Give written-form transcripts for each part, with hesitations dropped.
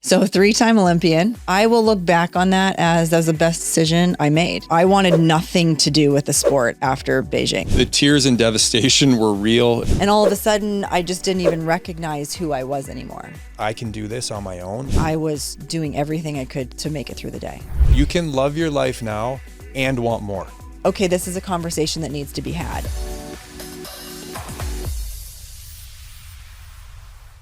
So 3-time Olympian, I will look back on that as the best decision I made. I wanted nothing to do with the sport after Beijing. The tears and devastation were real. And all of a sudden, I just didn't even recognize who I was anymore. I can do this on my own. I was doing everything I could to make it through the day. You can love your life now and want more. Okay, this is a conversation that needs to be had.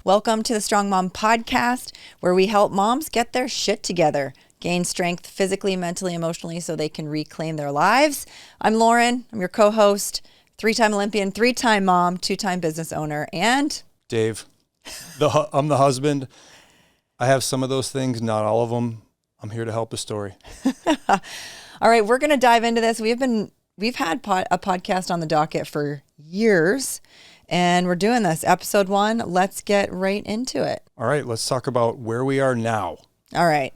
Welcome to the Strong Mom Podcast, where we help moms get their shit together, gain strength physically, mentally, emotionally, so they can reclaim their lives. I'm Lauren. I'm your co-host, 3-time Olympian, 3-time mom, 2-time business owner, and Dave. I'm the husband. I have some of those things, not all of them. I'm here to help the story. All right, we're going to dive into this. We've had a podcast on the docket for years. And we're doing this. Episode 1, let's get right into it. All right, let's talk about where we are now. All right.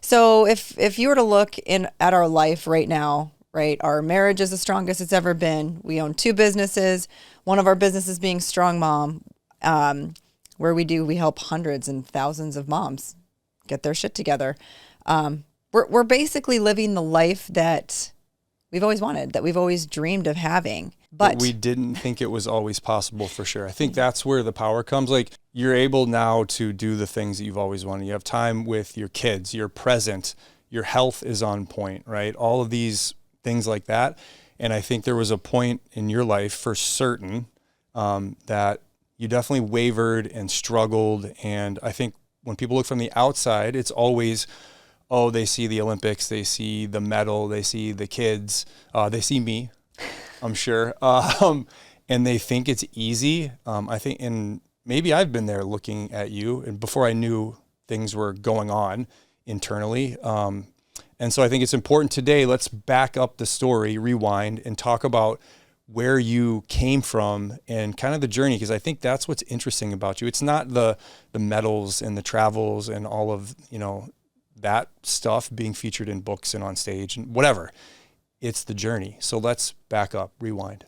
So if you were to look at our life right now, right, our marriage is the strongest it's ever been. We own 2 businesses. One of our businesses being Strong Mom, where we help hundreds and thousands of moms get their shit together. We're basically living the life that we've always wanted, that we've always dreamed of having. But we didn't think it was always possible, for sure. I think that's where the power comes. Like, you're able now to do the things that you've always wanted. You have time with your kids, you're present, your health is on point, right? All of these things like that. And I think there was a point in your life for certain that you definitely wavered and struggled. And I think when people look from the outside, it's always, oh, they see the Olympics, they see the medal, they see the kids, they see me. I'm sure. And they think it's easy. I think, and maybe I've been there looking at you and before I knew things were going on internally. And so I think it's important today, let's back up the story, rewind, and talk about where you came from and kind of the journey. Because I think that's what's interesting about you. It's not the medals and the travels and all of, that stuff being featured in books and on stage and whatever. It's the journey. So let's back up, rewind.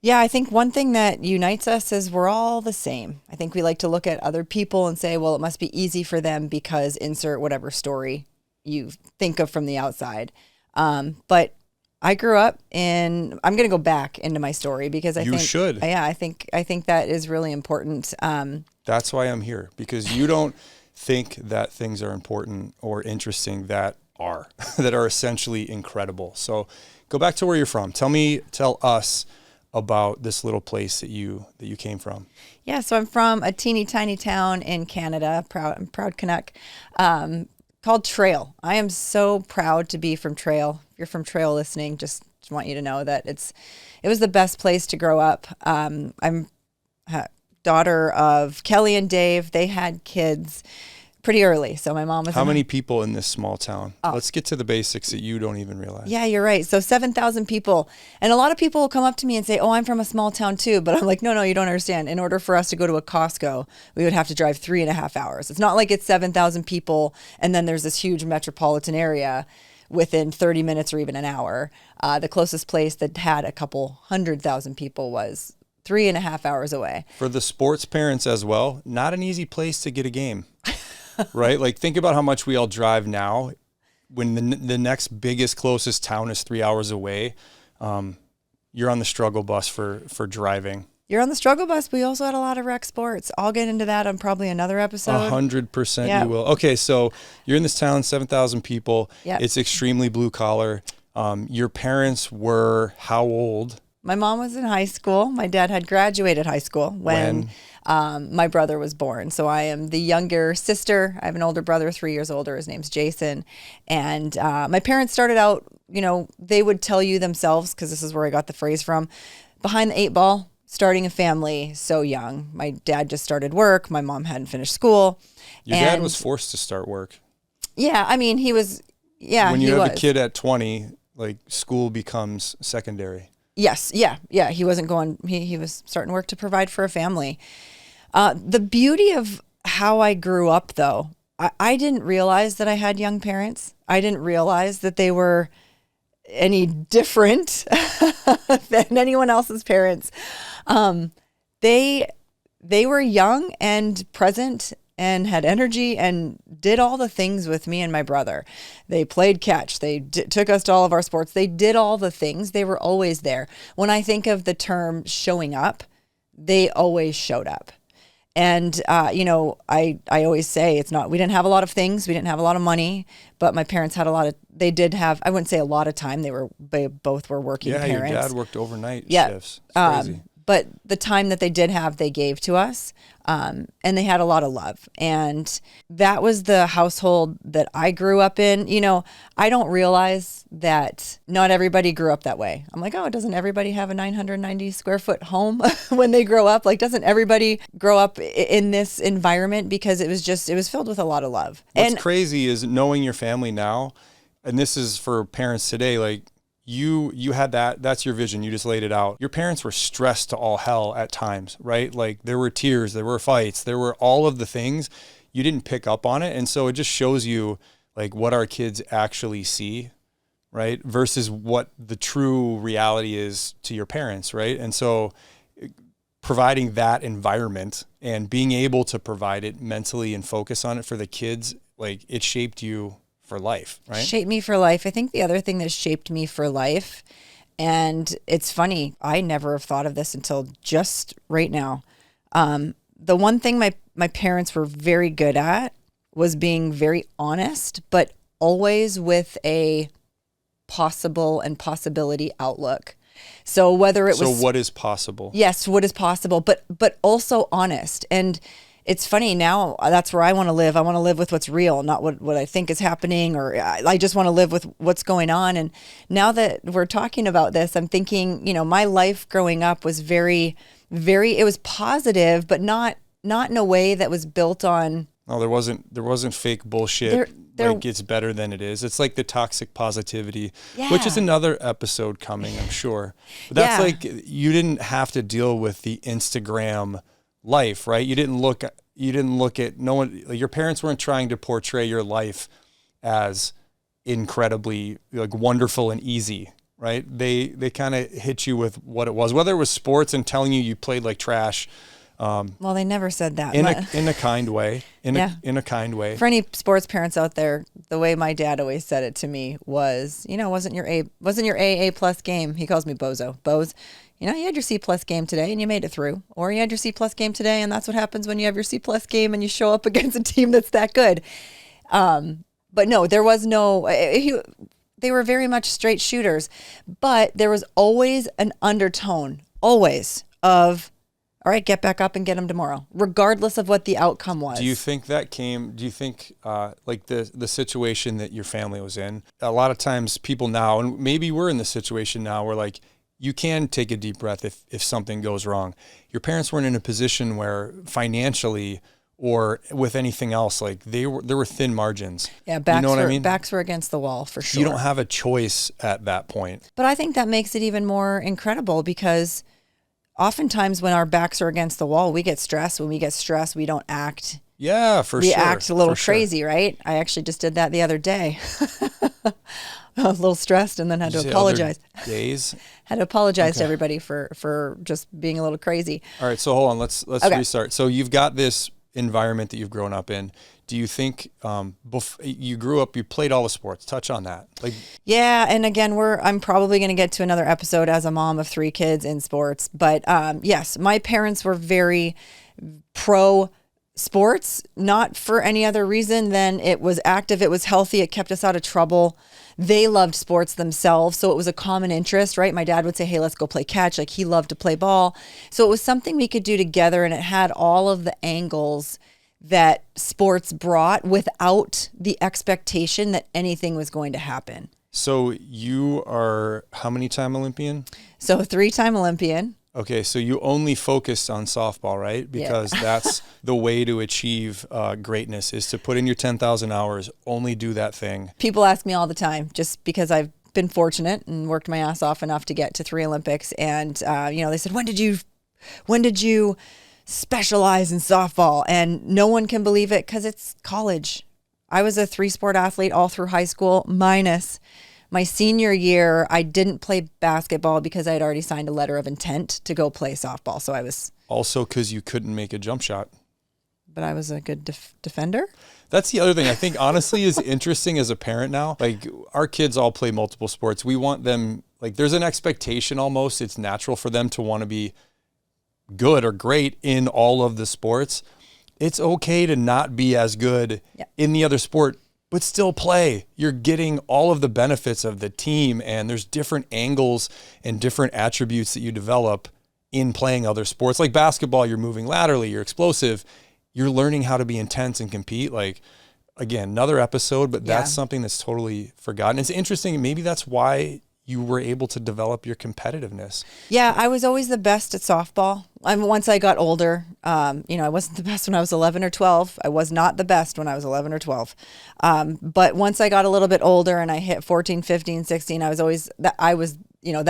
yeah, I think one thing that unites us is we're all the same. I think we like to look at other people and say, well, it must be easy for them because insert whatever story you think of from the outside. But I grew up I'm going to go back into my story because I think that is really important. That's why I'm here, because you don't think that things are important or interesting that are essentially incredible. So go back to where you're from. Tell us about this little place that you came from. Yeah, so I'm from a teeny tiny town in Canada, proud Canuck, called Trail. I am so proud to be from Trail. If you're from Trail listening, just want you to know that it was the best place to grow up. I'm a daughter of Kelly and Dave. They had kids pretty early. So my mom was... How many people in this small town? Oh. Let's get to the basics that you don't even realize. Yeah, you're right. So 7,000 people. And a lot of people will come up to me and say, oh, I'm from a small town too. But I'm like, no, you don't understand. In order for us to go to a Costco, we would have to drive 3.5 hours. It's not like it's 7,000 people and then there's this huge metropolitan area within 30 minutes or even an hour. The closest place that had a couple 100,000 people was 3.5 hours away. For the sports parents as well, not an easy place to get a game. Right? Like, think about how much we all drive now when the next biggest closest town is 3 hours away. You're on the struggle bus for driving. You're on the struggle bus. We also had a lot of rec sports. I'll get into that on probably another episode. 100% yeah. You will. Okay, so you're in this town, 7,000 people. Yep. It's extremely blue collar. Your parents were how old? My mom was in high school. My dad had graduated high school when my brother was born. So I am the younger sister. I have an older brother, 3 years older. His name's Jason. And my parents started out, they would tell you themselves, because this is where I got the phrase from, behind the 8 ball, starting a family so young. My dad just started work. My mom hadn't finished school. Your dad was forced to start work. Yeah, I mean, he was, yeah, when you have a kid at 20, like, school becomes secondary. Yes. Yeah. He wasn't going, he was starting work to provide for a family. The beauty of how I grew up, though, I didn't realize that I had young parents. I didn't realize that they were any different than anyone else's parents. They were young and present and had energy and did all the things with me and my brother. They played catch. They took us to all of our sports. They did all the things. They were always there. When I think of the term showing up, they always showed up. And, I always say we didn't have a lot of things. We didn't have a lot of money, but my parents had they did have, I wouldn't say a lot of time. They both were working parents. Your dad worked overnight shifts. It's crazy. But the time that they did have, they gave to us. And they had a lot of love. And that was the household that I grew up in. I don't realize that not everybody grew up that way. I'm like, oh, doesn't everybody have a 990 square foot home when they grow up? Like, doesn't everybody grow up in this environment? Because it was filled with a lot of love. What's crazy is knowing your family now, and this is for parents today, like, you had that's your vision. You just laid it out. Your parents were stressed to all hell at times, right? Like, there were tears, there were fights, there were all of the things. You didn't pick up on it. And so it just shows you like what our kids actually see, right? Versus what the true reality is to your parents, right? And so providing that environment and being able to provide it mentally and focus on it for the kids, like, it shaped you for life, right? Shaped me for life. I think the other thing that shaped me for life, and it's funny, I never have thought of this until just right now. The one thing my parents were very good at was being very honest, but always with a possibility outlook. So whether it was... So what is possible? Yes, what is possible, but also honest. And it's funny now, that's where I want to live. I want to live with what's real, not what I think is happening, or I just want to live with what's going on. And now that we're talking about this, I'm thinking, my life growing up was very, very, it was positive, but not in a way that was built on... No, there wasn't fake bullshit. Like, it's better than it is. It's like the toxic positivity, which is another episode coming, I'm sure. But that's like, you didn't have to deal with the Instagram life, right? You didn't look at no one, like, your parents weren't trying to portray your life as incredibly like wonderful and easy, right? They kind of hit you with what it was, whether it was sports and telling you played like trash. Well, they never said that. In a kind way. In a kind way. For any sports parents out there, the way my dad always said it to me was, wasn't your AA plus game. He calls me Bozo. Boz, you had your C plus game today and you made it through. Or you had your C plus game today, and that's what happens when you have your C plus game and you show up against a team that's that good. But no, there was no... They were very much straight shooters, but there was always an undertone, always, of... all right, get back up and get them tomorrow, regardless of what the outcome was. Do you think like the situation that your family was in, a lot of times people now, and maybe we're in the situation now where, like, you can take a deep breath if something goes wrong. Your parents weren't in a position where financially or with anything else, like, there were thin margins. Yeah, backs were against the wall for sure. You don't have a choice at that point. But I think that makes it even more incredible, because oftentimes when our backs are against the wall, we get stressed. When we get stressed, we don't act. Yeah, for sure. We act a little crazy, right? I actually just did that the other day. I was a little stressed and then had to apologize. Days? Had to apologize to everybody for just being a little crazy. All right, so hold on. Let's restart. So you've got this environment that you've grown up in. Do you think you grew up, you played all the sports? Touch on that. Yeah, and again, I'm probably going to get to another episode as a mom of 3 kids in sports. But yes, my parents were very pro sports, not for any other reason than it was active, it was healthy, it kept us out of trouble. They loved sports themselves, so it was a common interest, right? My dad would say, hey, let's go play catch. Like, he loved to play ball. So it was something we could do together, and it had all of the angles that sports brought without the expectation that anything was going to happen. So you are how many time Olympian? So 3-time Olympian. Okay, so you only focused on softball, right? Because that's the way to achieve greatness, is to put in your 10,000 hours, only do that thing. People ask me all the time, just because I've been fortunate and worked my ass off enough to get to 3 Olympics. And, they said, when did you specialize in softball? And no one can believe it, because it's college. I was a 3-sport athlete all through high school, minus my senior year. I didn't play basketball because I had already signed a letter of intent to go play softball. So I was... Also because you couldn't make a jump shot. but I was a good defender. That's the other thing I think honestly is interesting as a parent now. Like our kids all play multiple sports. We want them, like there's an expectation almost. It's natural for them to want to be good or great in all of the sports. It's okay to not be as good in the other sport, but still play. You're getting all of the benefits of the team, and there's different angles and different attributes that you develop in playing other sports. Like basketball, you're moving laterally, you're explosive. You're learning how to be intense and compete. Like, again, another episode, but that's something that's totally forgotten. It's interesting. Maybe that's why you were able to develop your competitiveness. Yeah, I was always the best at softball. Once I got older, I wasn't the best when I was 11 or 12. I was not the best when I was 11 or 12. But once I got a little bit older and I hit 14, 15, 16, that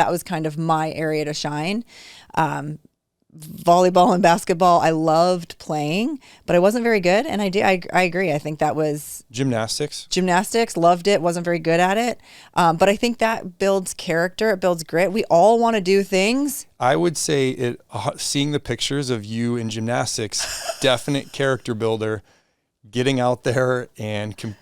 was kind of my area to shine. Volleyball and basketball, I loved playing, but I wasn't very good. And I agree. I think that was Gymnastics, loved it. Wasn't very good at it. But I think that builds character. It builds grit. We all want to do things. I would say seeing the pictures of you in gymnastics, definite character builder, getting out there and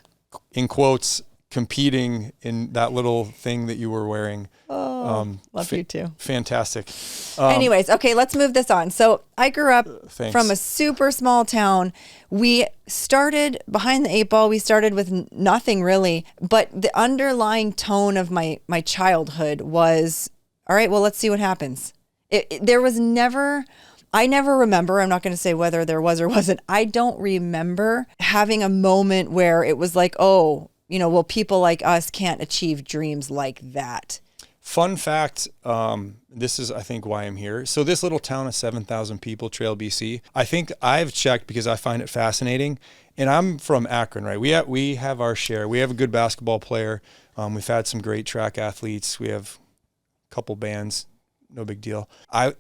in quotes, competing in that little thing that you were wearing. Love you too. Fantastic. Anyways, okay, let's move this on. So I grew up from a super small town. We started behind the eight ball. We started with nothing really, but the underlying tone of my childhood was, all right, well, let's see what happens. There was never, I never remember, I'm not going to say whether there was or wasn't. I don't remember having a moment where it was like, oh, well, people like us can't achieve dreams like that. Fun fact, this is, I think, why I'm here. So this little town of 7,000 people, Trail, BC, I think I've checked because I find it fascinating. And I'm from Akron, right? We have our share. We have a good basketball player. We've had some great track athletes. We have a couple bands. No big deal.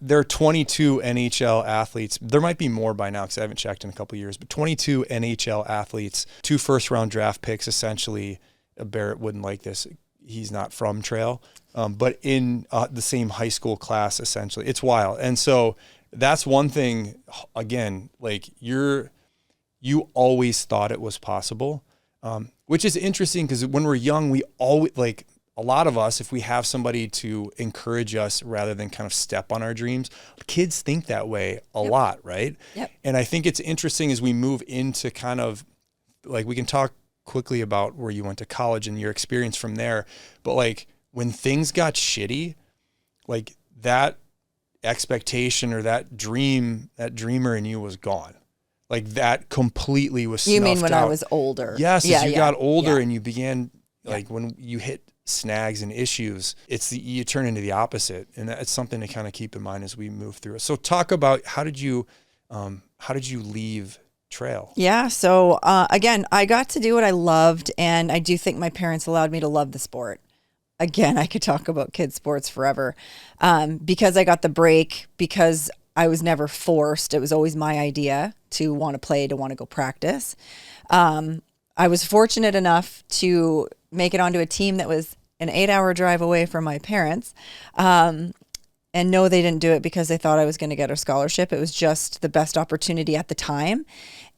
There are 22 NHL athletes. There might be more by now because I haven't checked in a couple of years, but 22 NHL athletes, 2 first-round draft picks, essentially. Barrett wouldn't like this. He's not from Trail, but in the same high school class, essentially. It's wild. And so that's one thing, again, like you always thought it was possible, which is interesting because when we're young, we always, like a lot of us, if we have somebody to encourage us rather than kind of step on our dreams, kids think that way a lot, right? Yep. And I think it's interesting as we move into kind of, like, we can talk quickly about where you went to college and your experience from there. But like when things got shitty, like that expectation or that dreamer in you was gone. Like that completely was snuffed out. You mean when I was older? Yes, as you got older and you began, like when you hit snags and issues, you turn into the opposite. And that's something to kind of keep in mind as we move through it. So talk about how did you leave Trail? Yeah. So again, I got to do what I loved, and I do think my parents allowed me to love the sport. Again, I could talk about kids sports forever because I got the break, because I was never forced. It was always my idea to want to play, to want to go practice. I was fortunate enough to make it onto a team that was an 8-hour drive away from my parents. And no, they didn't do it because they thought I was going to get a scholarship. It was just the best opportunity at the time.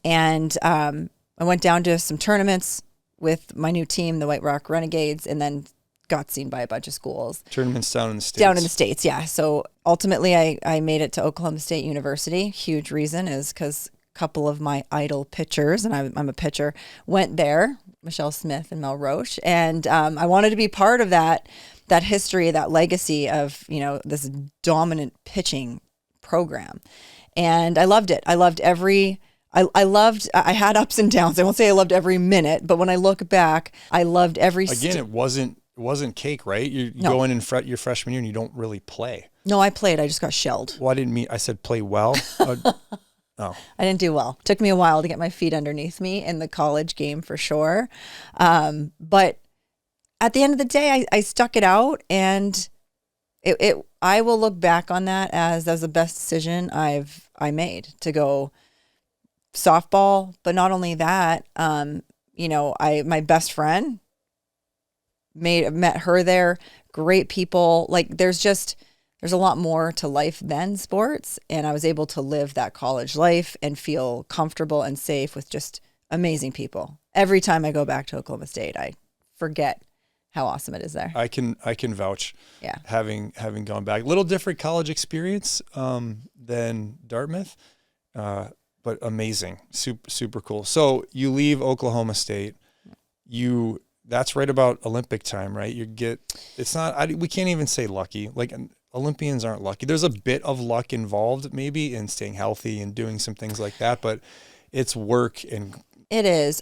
And I went down to some tournaments with my new team, the White Rock Renegades, and then got seen by a bunch of schools. Tournaments down in the States? Down in the States, yeah. So ultimately, I made it to Oklahoma State University. Huge reason is because a couple of my idol pitchers, and I'm a pitcher, went there, Michelle Smith and Mel Roche. And I wanted to be part of that history, that legacy of, this dominant pitching program. And I loved it. I loved I had ups and downs. I won't say I loved every minute, but when I look back, I loved every Again, it wasn't cake, right? You go in and your freshman year and you don't really play. No, I played. I just got shelled. Well, I said play well. Oh. I didn't do well. Took me a while to get my feet underneath me in the college game for sure. But at the end of the day, I stuck it out, and I will look back on that as the best decision I made to go softball. But not only that, my best met her there. Great people. Like there's there's a lot more to life than sports. And I was able to live that college life and feel comfortable and safe with just amazing people. Every time I go back to Oklahoma State, I forget how awesome it is there. I can vouch. Yeah. Having gone back, a little different college experience than Dartmouth, but amazing, super cool. So you leave Oklahoma State, that's right about Olympic time, right? We can't even say lucky. Like Olympians aren't lucky. There's a bit of luck involved maybe in staying healthy and doing some things like that, but it's work. And it is.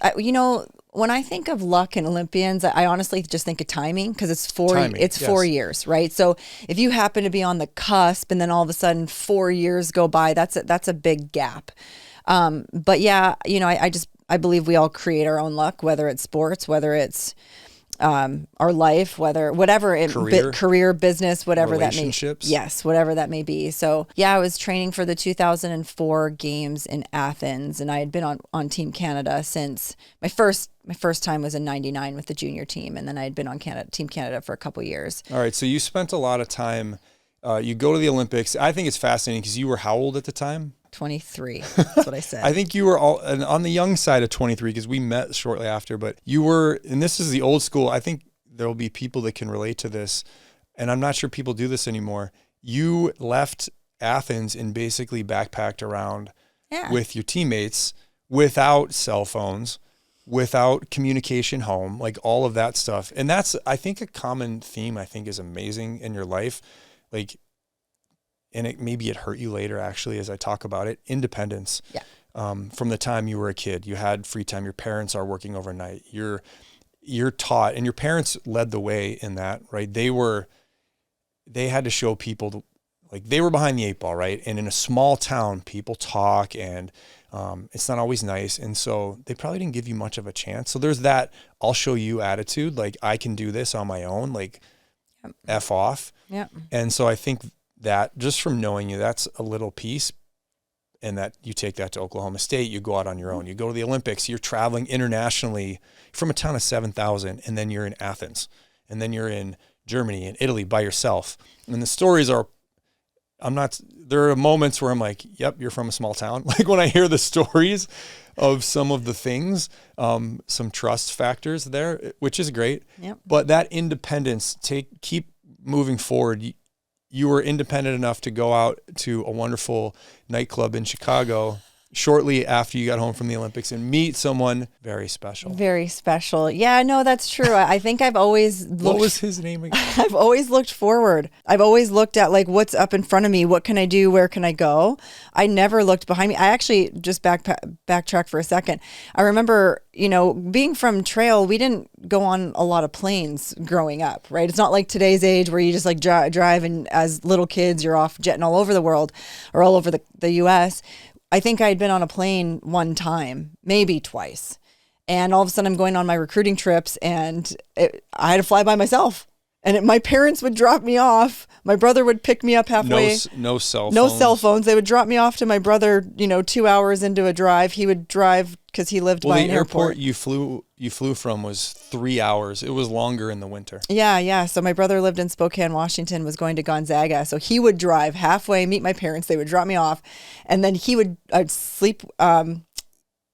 When I think of luck in Olympians, I honestly just think of timing, because it's 4 years, right? So if you happen to be on the cusp and then all of a sudden 4 years go by, that's a big gap. But yeah, I believe we all create our own luck, whether it's sports, whether it's our life, career, business, whatever that may be. Yes, whatever that may be. So yeah, I was training for the 2004 games in Athens, and I had been on Team Canada since my first time was in '99 with the junior team, and then I had been on Team Canada for a couple years. All right, so you spent a lot of time. You go to the Olympics. I think it's fascinating because you were how old at the time? 23. That's what I said. I think you were on the young side of 23 because we met shortly after, but you were, and this is the old school. I think there'll be people that can relate to this, and I'm not sure people do this anymore. You left Athens and basically backpacked around with your teammates without cell phones, without communication home, like all of that stuff. And that's, I think, a common theme I think is amazing in your life. Like, and maybe it hurt you later, actually, as I talk about it. Independence. Yeah. From the time you were a kid, you had free time. Your parents are working overnight. You're taught, and your parents led the way in that, right? They had to show people, like they were behind the eight ball, right? And in a small town, people talk, and it's not always nice. And so they probably didn't give you much of a chance. So there's that I'll show you attitude, like I can do this on my own, like F off. Yeah. And so I think that just from knowing you, that's a little piece, and that you take that to Oklahoma State, you go out on your own, you go to the Olympics, you're traveling internationally from a town of 7,000, and then you're in Athens, and then you're in Germany and Italy by yourself. And the stories are, there are moments where I'm like, yep, you're from a small town. Like when I hear the stories of some of the things, some trust factors there, which is great. Yep. But that independence, keep moving forward. You were independent enough to go out to a wonderful nightclub in Chicago shortly after you got home from the Olympics and meet someone very special. Very special. Yeah, no, that's true. I think I've always looked... What was his name again? I've always looked forward. I've always looked at like what's up in front of me. What can I do? Where can I go? I never looked behind me. I actually just backtrack for a second. I remember, being from trail, we didn't go on a lot of planes growing up, right? It's not like today's age where you just like drive and as little kids, you're off jetting all over the world or all over the U.S. I think I had been on a plane one time, maybe twice. And all of a sudden I'm going on my recruiting trips, and I had to fly by myself. And my parents would drop me off. My brother would pick me up halfway. No cell phones. No cell phones. They would drop me off to my brother, 2 hours into a drive. He would drive because he lived by an airport. The airport you flew from was 3 hours. It was longer in the winter. Yeah. So my brother lived in Spokane, Washington, was going to Gonzaga. So he would drive halfway, meet my parents. They would drop me off. And then I'd sleep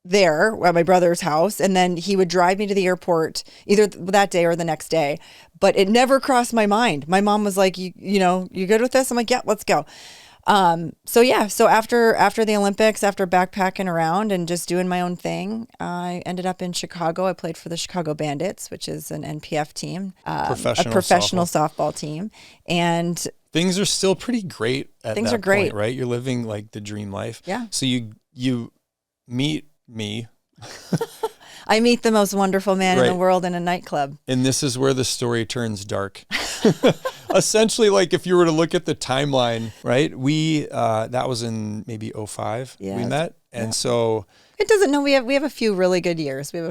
there at my brother's house, and then he would drive me to the airport either that day or the next day. But it never crossed my mind. My mom was like, you good with this? I'm like, yeah, let's go. So after the Olympics, after backpacking around and just doing my own thing, I ended up in Chicago. I played for the Chicago Bandits, which is an NPF team, a professional softball team. And things are still pretty great at things that are great, point, right? You're living like the dream life. Yeah. So you meet me. I meet the most wonderful man in the world in a nightclub. And this is where the story turns dark. Essentially, like if you were to look at the timeline, right? That was in maybe 2005 we met. And so it doesn't know we have a few really good years. We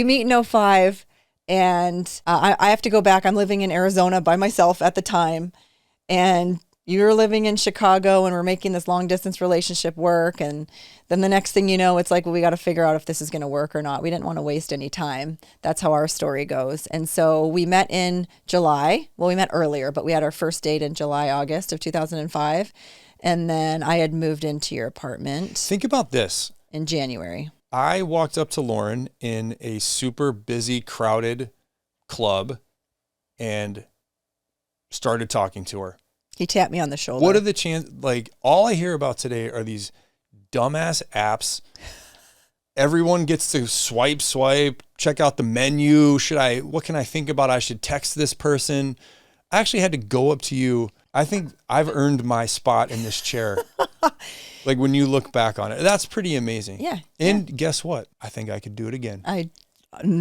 meet in 2005, and I have to go back. I'm living in Arizona by myself at the time. And you're living in Chicago and we're making this long distance relationship work. And then the next thing you know, it's like, well, we got to figure out if this is going to work or not. We didn't want to waste any time. That's how our story goes. And so we met in July. Well, we met earlier, but we had our first date in July, August of 2005. And then I had moved into your apartment. Think about this. In January. I walked up to Lauren in a super busy, crowded club and started talking to her. He tapped me on the shoulder. What are the chances? Like, all I hear about today are these dumbass apps. Everyone gets to swipe, check out the menu. What can I think about? I should text this person. I actually had to go up to you. I think I've earned my spot in this chair. Like, when you look back on it, that's pretty amazing. Yeah. And guess what? I think I could do it again. I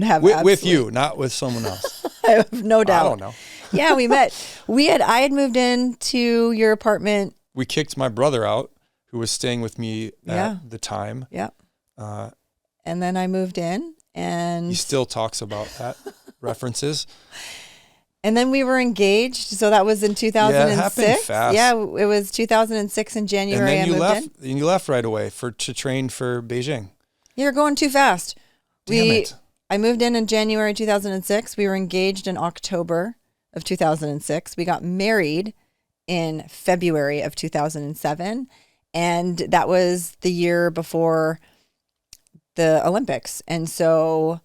have with you, not with someone else. I have no doubt. I don't know. Yeah, we met. I had moved into your apartment. We kicked my brother out, who was staying with me at the time. Yeah. And then I moved in, and he still talks about that, references. And then we were engaged. So that was in 2006. Yeah, it happened fast. Yeah, it was 2006 in January. And then I you left right away to train for Beijing. You're going too fast. Damn it. I moved in January 2006. We were engaged in October of 2006. We got married in February of 2007. And that was the year before the Olympics. And so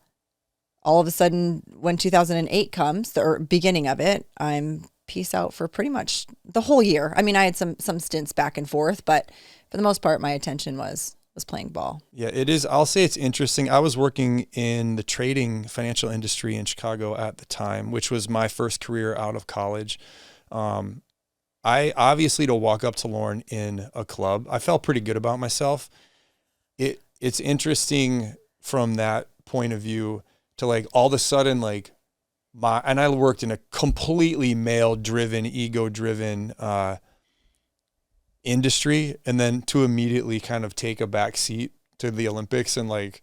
all of a sudden, when 2008 comes, or beginning of it, I'm peace out for pretty much the whole year. I mean, I had some stints back and forth, but for the most part, my attention was playing ball. Yeah, it is. I'll say it's interesting. I was working in the trading financial industry in Chicago at the time, which was my first career out of college. I obviously, to walk up to Lauren in a club, I felt pretty good about myself. It's interesting from that point of view to, like, all of a sudden, like, and I worked in a completely male-driven, ego-driven industry, and then to immediately kind of take a back seat to the Olympics, and like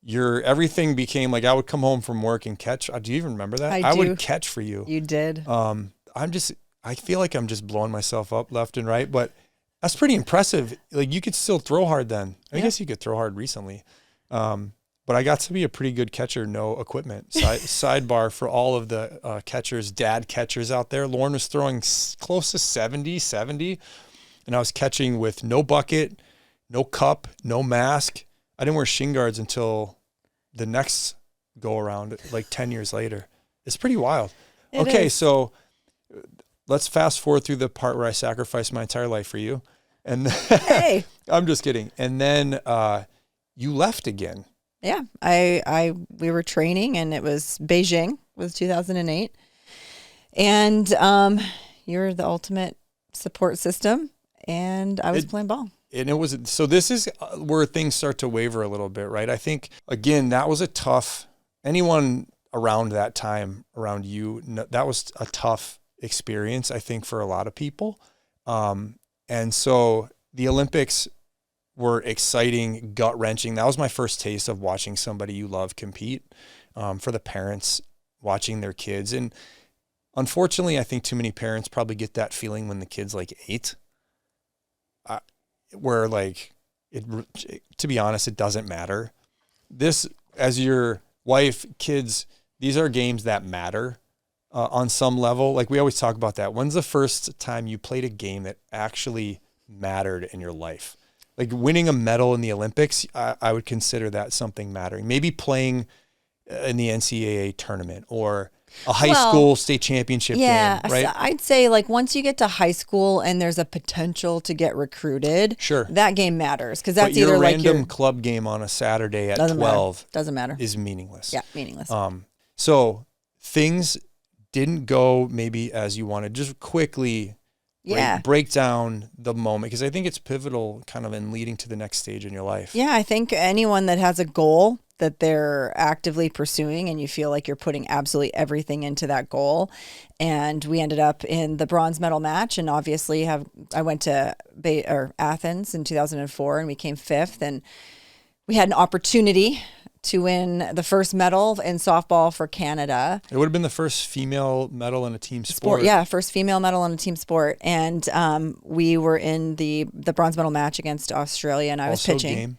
everything became like, I would come home from work and catch. Do you even remember that? I would catch for you. You did. I feel like I'm just blowing myself up left and right, but that's pretty impressive. Like, you could still throw hard then. I guess you could throw hard recently. But I got to be a pretty good catcher, no equipment. Sidebar for all of the dad catchers out there. Lauren was throwing close to 70, and I was catching with no bucket, no cup, no mask. I didn't wear shin guards until the next go around, like 10 years later. It's pretty wild. Okay, so let's fast forward through the part where I sacrificed my entire life for you. And hey, I'm just kidding. And then you left again. Yeah, we were training, and it was Beijing, was 2008, and you're the ultimate support system, and I was playing ball. And it was, so this is where things start to waver a little bit, right? I think, again, that was anyone around that time, around you, that was a tough experience, I think, for a lot of people. And so the Olympics were exciting, gut-wrenching. That was my first taste of watching somebody you love compete, for the parents watching their kids. And unfortunately, I think too many parents probably get that feeling when the kid's like 8, where, like, to be honest, it doesn't matter. This, as your wife, kids, these are games that matter on some level. Like, we always talk about that. When's the first time you played a game that actually mattered in your life? Like, winning a medal in the Olympics, I would consider that something mattering. Maybe playing in the NCAA tournament or a high school state championship game, right? I'd say, like, once you get to high school and there's a potential to get recruited, sure, that game matters, because that's your either like random club game on a Saturday at 12 doesn't matter, is meaningless. Yeah, meaningless. So things didn't go maybe as you wanted. Just quickly break down the moment, because I think it's pivotal kind of in leading to the next stage in your life. Yeah, I think anyone that has a goal that they're actively pursuing, and you feel like you're putting absolutely everything into that goal. And we ended up in the bronze medal match, and obviously I went to Athens in 2004, and we came 5th, and we had an opportunity to win the first medal in softball for Canada. It would have been the first female medal in a team sport. Yeah, first female medal in a team sport. And we were in the bronze medal match against Australia, and I was pitching. Game.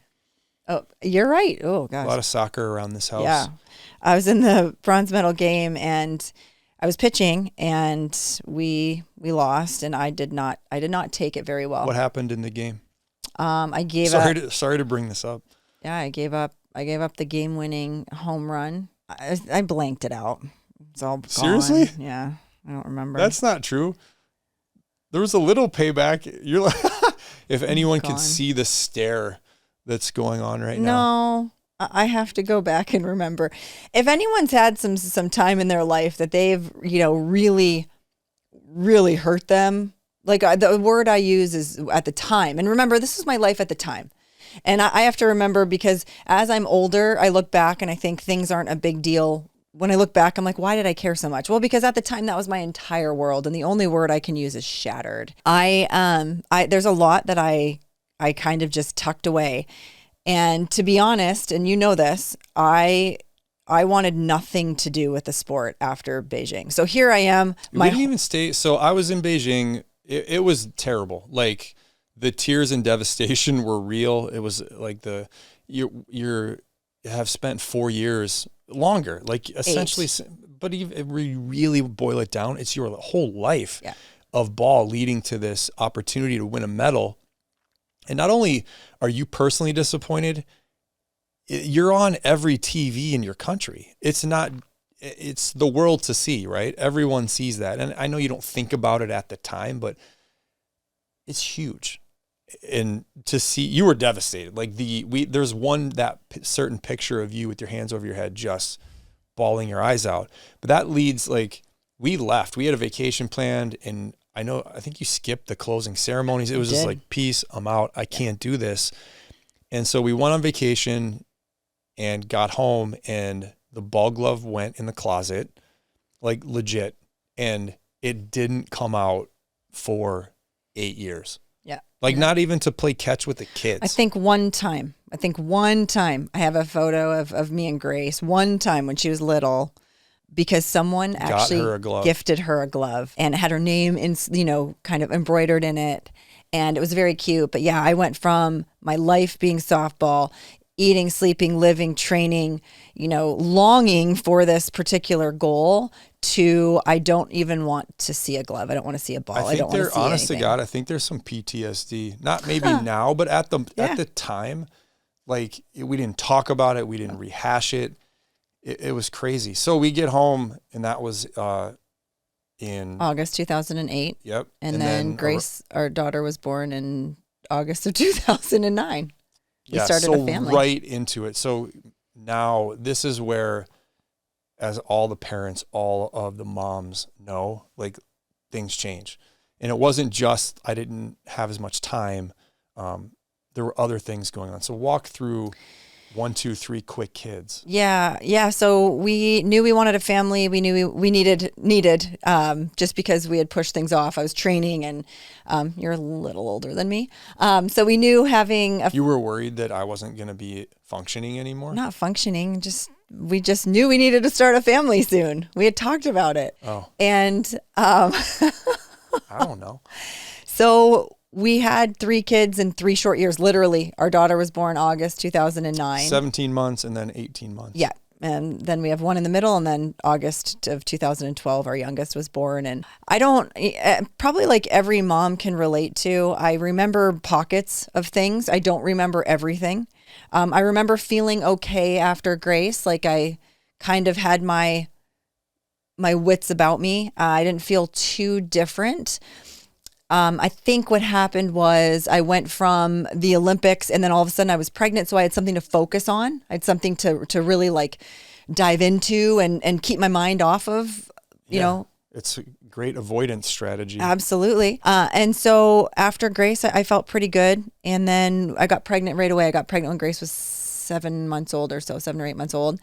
Oh, you're right. Oh, gosh. A lot of soccer around this house. Yeah. I was in the bronze medal game, and I was pitching, and we lost, and I did not take it very well. What happened in the game? I gave up. Sorry to bring this up. Yeah, I gave up the game-winning home run. I blanked it out. It's all gone. Seriously? Yeah, I don't remember. That's not true. There was a little payback. You're like, if anyone can see the stare that's going on right now. No, I have to go back and remember. If anyone's had some time in their life that they've, really, really hurt them, like the word I use is at the time. And remember, this was my life at the time. And I have to remember, because as I'm older, I look back and I think things aren't a big deal. When I look back, I'm like, why did I care so much? Well, because at the time that was my entire world, and the only word I can use is shattered. There's a lot that I kind of just tucked away. And to be honest, and you know this, I wanted nothing to do with the sport after Beijing. So here I am. We didn't even stay. So I was in Beijing. It was terrible. Like, the tears and devastation were real. It was like you have spent 4 years longer, like essentially, 8. But if we really boil it down, it's your whole life of ball leading to this opportunity to win a medal. And not only are you personally disappointed, you're on every TV in your country. It's the world to see, right? Everyone sees that. And I know you don't think about it at the time, but it's huge. And to see, you were devastated. Like there's that certain picture of you with your hands over your head, just bawling your eyes out. But that leads, like, we left. We had a vacation planned, and I think you skipped the closing ceremonies. It was just like, peace, I'm out. I can't do this. And so we went on vacation and got home, and the ball glove went in the closet, like, legit. And it didn't come out for 8 years. Yeah. Like, not even to play catch with the kids. I think one time, I have a photo of me and Grace, one time when she was little, because someone actually gifted her a glove, and it had her name in, kind of embroidered in it. And it was very cute. But yeah, I went from my life being softball, eating, sleeping, living, training, longing for this particular goal, to I don't even want to see a glove. I don't want to see a ball. I don't want to see honest anything. To God, I think there's some PTSD. Not maybe now, but at the time, like, we didn't talk about it. We didn't rehash it. It was crazy. So we get home, and that was in August 2008. Yep. And then Grace, our daughter, was born in August of 2009. We started a family. Right into it. So now this is where, as all the parents, all of the moms know, like, things change. And it wasn't just I didn't have as much time. There were other things going on. So walk through 1, 2, 3 quick kids. Yeah. So we knew we wanted a family. We knew we needed just because we had pushed things off. I was training, and you're a little older than me. So we knew having You were worried that I wasn't going to be functioning anymore? Not functioning, we just knew we needed to start a family soon. We had talked about it. Oh. And I don't know. So we had 3 kids in 3 short years. Literally, our daughter was born August 2009. 17 months and then 18 months. Yeah. And then we have one in the middle, and then August of 2012, our youngest was born. And probably like every mom can relate to, I remember pockets of things. I don't remember everything. I remember feeling okay after Grace. Like, I kind of had my wits about me. I didn't feel too different. I think what happened was I went from the Olympics, and then all of a sudden I was pregnant. So I had something to focus on. I had something to really, like, dive into and keep my mind off of, you know. It's a great avoidance strategy. Absolutely. And so after Grace, I felt pretty good. And then I got pregnant right away. I got pregnant when Grace was 7 months old or so, 7 or 8 months old.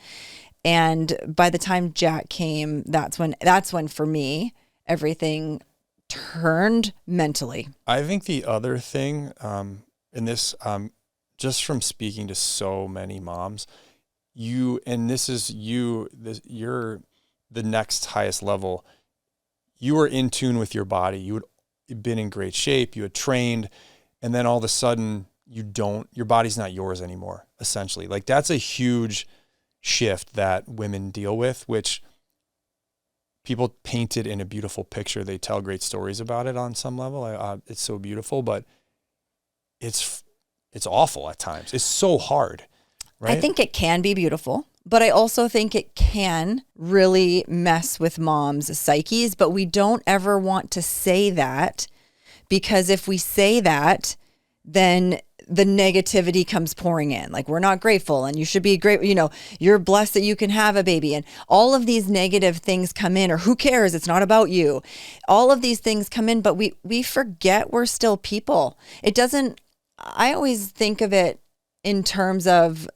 And by the time Jack came, that's when for me, everything turned mentally. I think the other thing, in this, just from speaking to so many moms, you're the next highest level. You were in tune with your body. You had been in great shape. You had trained. And then all of a sudden your body's not yours anymore, essentially. Like that's a huge shift that women deal with, which people paint it in a beautiful picture. They tell great stories about it on some level. It's so beautiful, but it's awful at times. It's so hard, right? I think it can be beautiful, but I also think it can really mess with moms' psyches, but we don't ever want to say that, because if we say that, then the negativity comes pouring in. Like, we're not grateful and you should be great. You're blessed that you can have a baby, and all of these negative things come in, or who cares? It's not about you. All of these things come in, but we forget we're still people. I always think of it in terms of,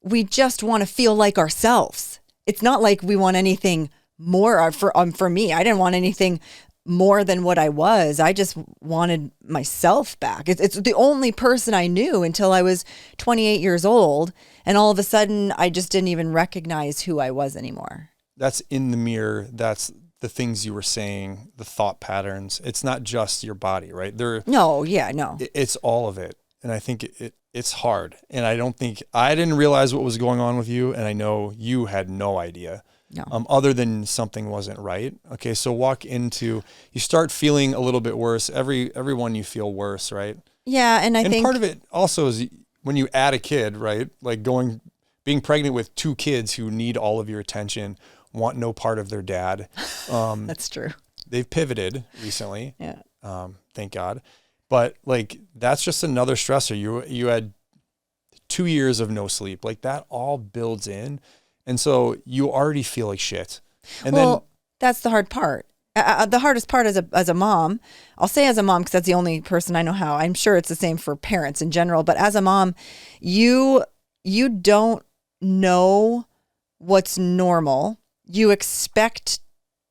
we just want to feel like ourselves. It's not like we want anything more. For me, I didn't want anything more than what I was. I just wanted myself back. It's the only person I knew until I was 28 years old. And all of a sudden, I just didn't even recognize who I was anymore. That's in the mirror. That's the things you were saying, the thought patterns. It's not just your body, right? No. It's all of it. And I think it's hard. And I didn't realize what was going on with you. And I know you had no idea. No. Other than something wasn't right. Okay, so you start feeling a little bit worse. Everyone you feel worse, right? Yeah, and I think part of it also is when you add a kid, right? Like being pregnant with two kids who need all of your attention, want no part of their dad. That's true. They've pivoted recently. Yeah. Thank God. But like that's just another stressor. You had 2 years of no sleep. Like that all builds in. And so you already feel like shit. And then that's the hard part. The hardest part as a mom, I'll say as a mom, because that's the only person I know how. I'm sure it's the same for parents in general. But as a mom, you don't know what's normal. You expect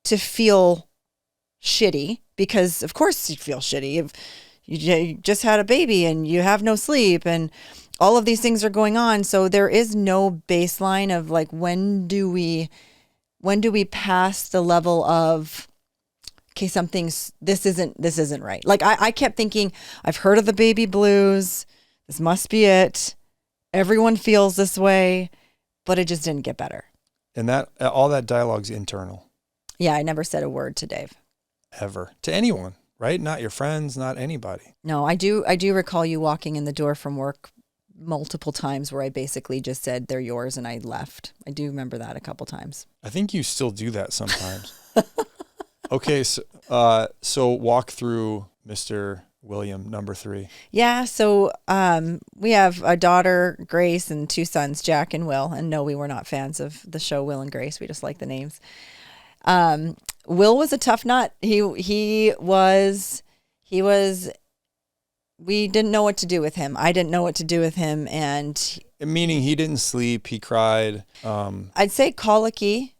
to feel shitty because, of course, you feel shitty. If you just had a baby and you have no sleep and all of these things are going on. So there is no baseline of like, when do we pass the level of, okay, this isn't right. Like I kept thinking, I've heard of the baby blues. This must be it. Everyone feels this way, but it just didn't get better. And all that dialogue's internal. Yeah. I never said a word to Dave. Ever. To anyone, right? Not your friends, not anybody. No, I do recall you walking in the door from work multiple times where I basically just said, they're yours, and I left. I do remember that a couple times. I think you still do that sometimes. Okay, so walk through Mr. William, number 3. Yeah, so we have a daughter, Grace, and 2 sons, Jack and Will. And no, we were not fans of the show Will and Grace. We just like the names. Will was a tough nut. He was. We didn't know what to do with him. I didn't know what to do with him. And meaning he didn't sleep. He cried. I'd say colicky.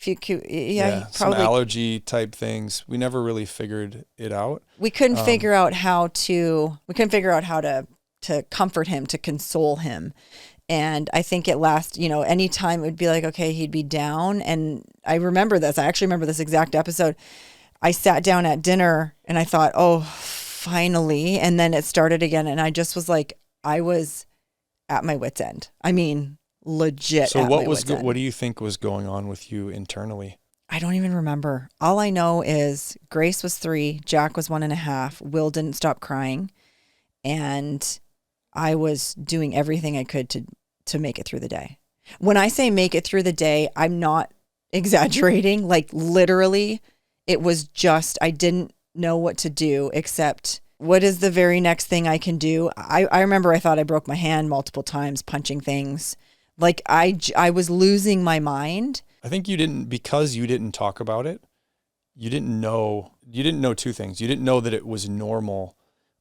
Probably some allergy type things. We never really figured it out. We couldn't figure out how to comfort him, to console him. And I think at last, anytime it would be like, okay, he'd be down. And I remember this. I actually remember this exact episode. I sat down at dinner and I thought, oh, finally. And then it started again. And I just was like, I was at my wit's end. I mean, legit. So what do you think was going on with you internally? I don't even remember. All I know is Grace was 3, Jack was 1.5. Will didn't stop crying. And I was doing everything I could to make it through the day. When I say make it through the day, I'm not exaggerating. Like literally, it was just, I didn't know what to do except, what is the very next thing I can do? I remember I thought I broke my hand multiple times punching things. Like I was losing my mind. I think because you didn't talk about it. You didn't know 2 things. You didn't know that it was normal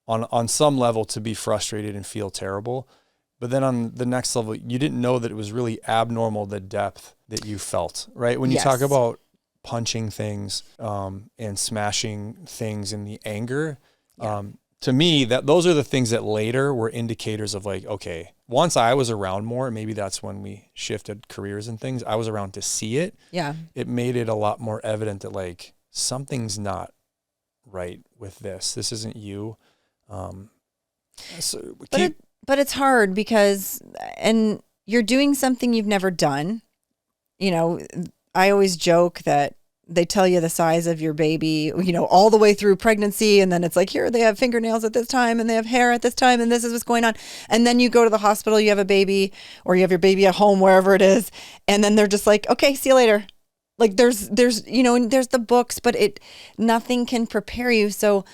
on some level to be frustrated and feel terrible. But then on the next level, you didn't know that it was really abnormal, the depth that you felt, right? When you talk about punching things and smashing things in the anger, to me, that those are the things that later were indicators of like, okay, once I was around more, maybe that's when we shifted careers and things. I was around to see it. Yeah. It made it a lot more evident that like something's not right with this. This isn't you. So but it's hard because, and you're doing something you've never done. You know, I always joke that they tell you the size of your baby, you know, all the way through pregnancy. And then it's like, here, they have fingernails at this time and they have hair at this time. And this is what's going on. And then you go to the hospital, you have a baby, or you have your baby at home, wherever it is. And then they're just like, okay, see you later. Like there's, you know, and there's the books, but nothing can prepare you. So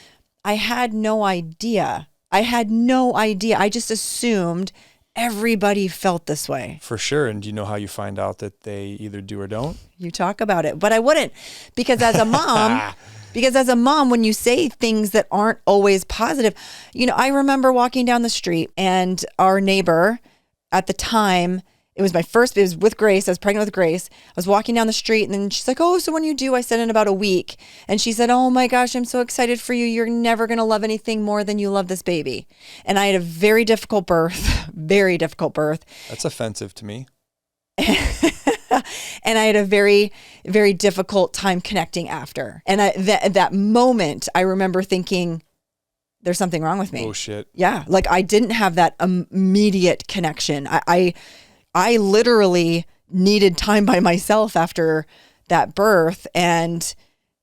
I had no idea. I just assumed everybody felt this way. For sure. And do you know how you find out that they either do or don't? You talk about it, but I wouldn't, because as a mom, when you say things that aren't always positive, you know, I remember walking down the street and our neighbor at the time, it was with Grace. I was pregnant with Grace. I was walking down the street and then she's like, oh, so when you do, I said in about a week. And she said, oh my gosh, I'm so excited for you. You're never going to love anything more than you love this baby. And I had a very difficult birth. That's offensive to me. And I had a very, very difficult time connecting after. And that moment, I remember thinking, there's something wrong with me. Oh shit. Yeah. Like I didn't have that immediate connection. I literally needed time by myself after that birth, and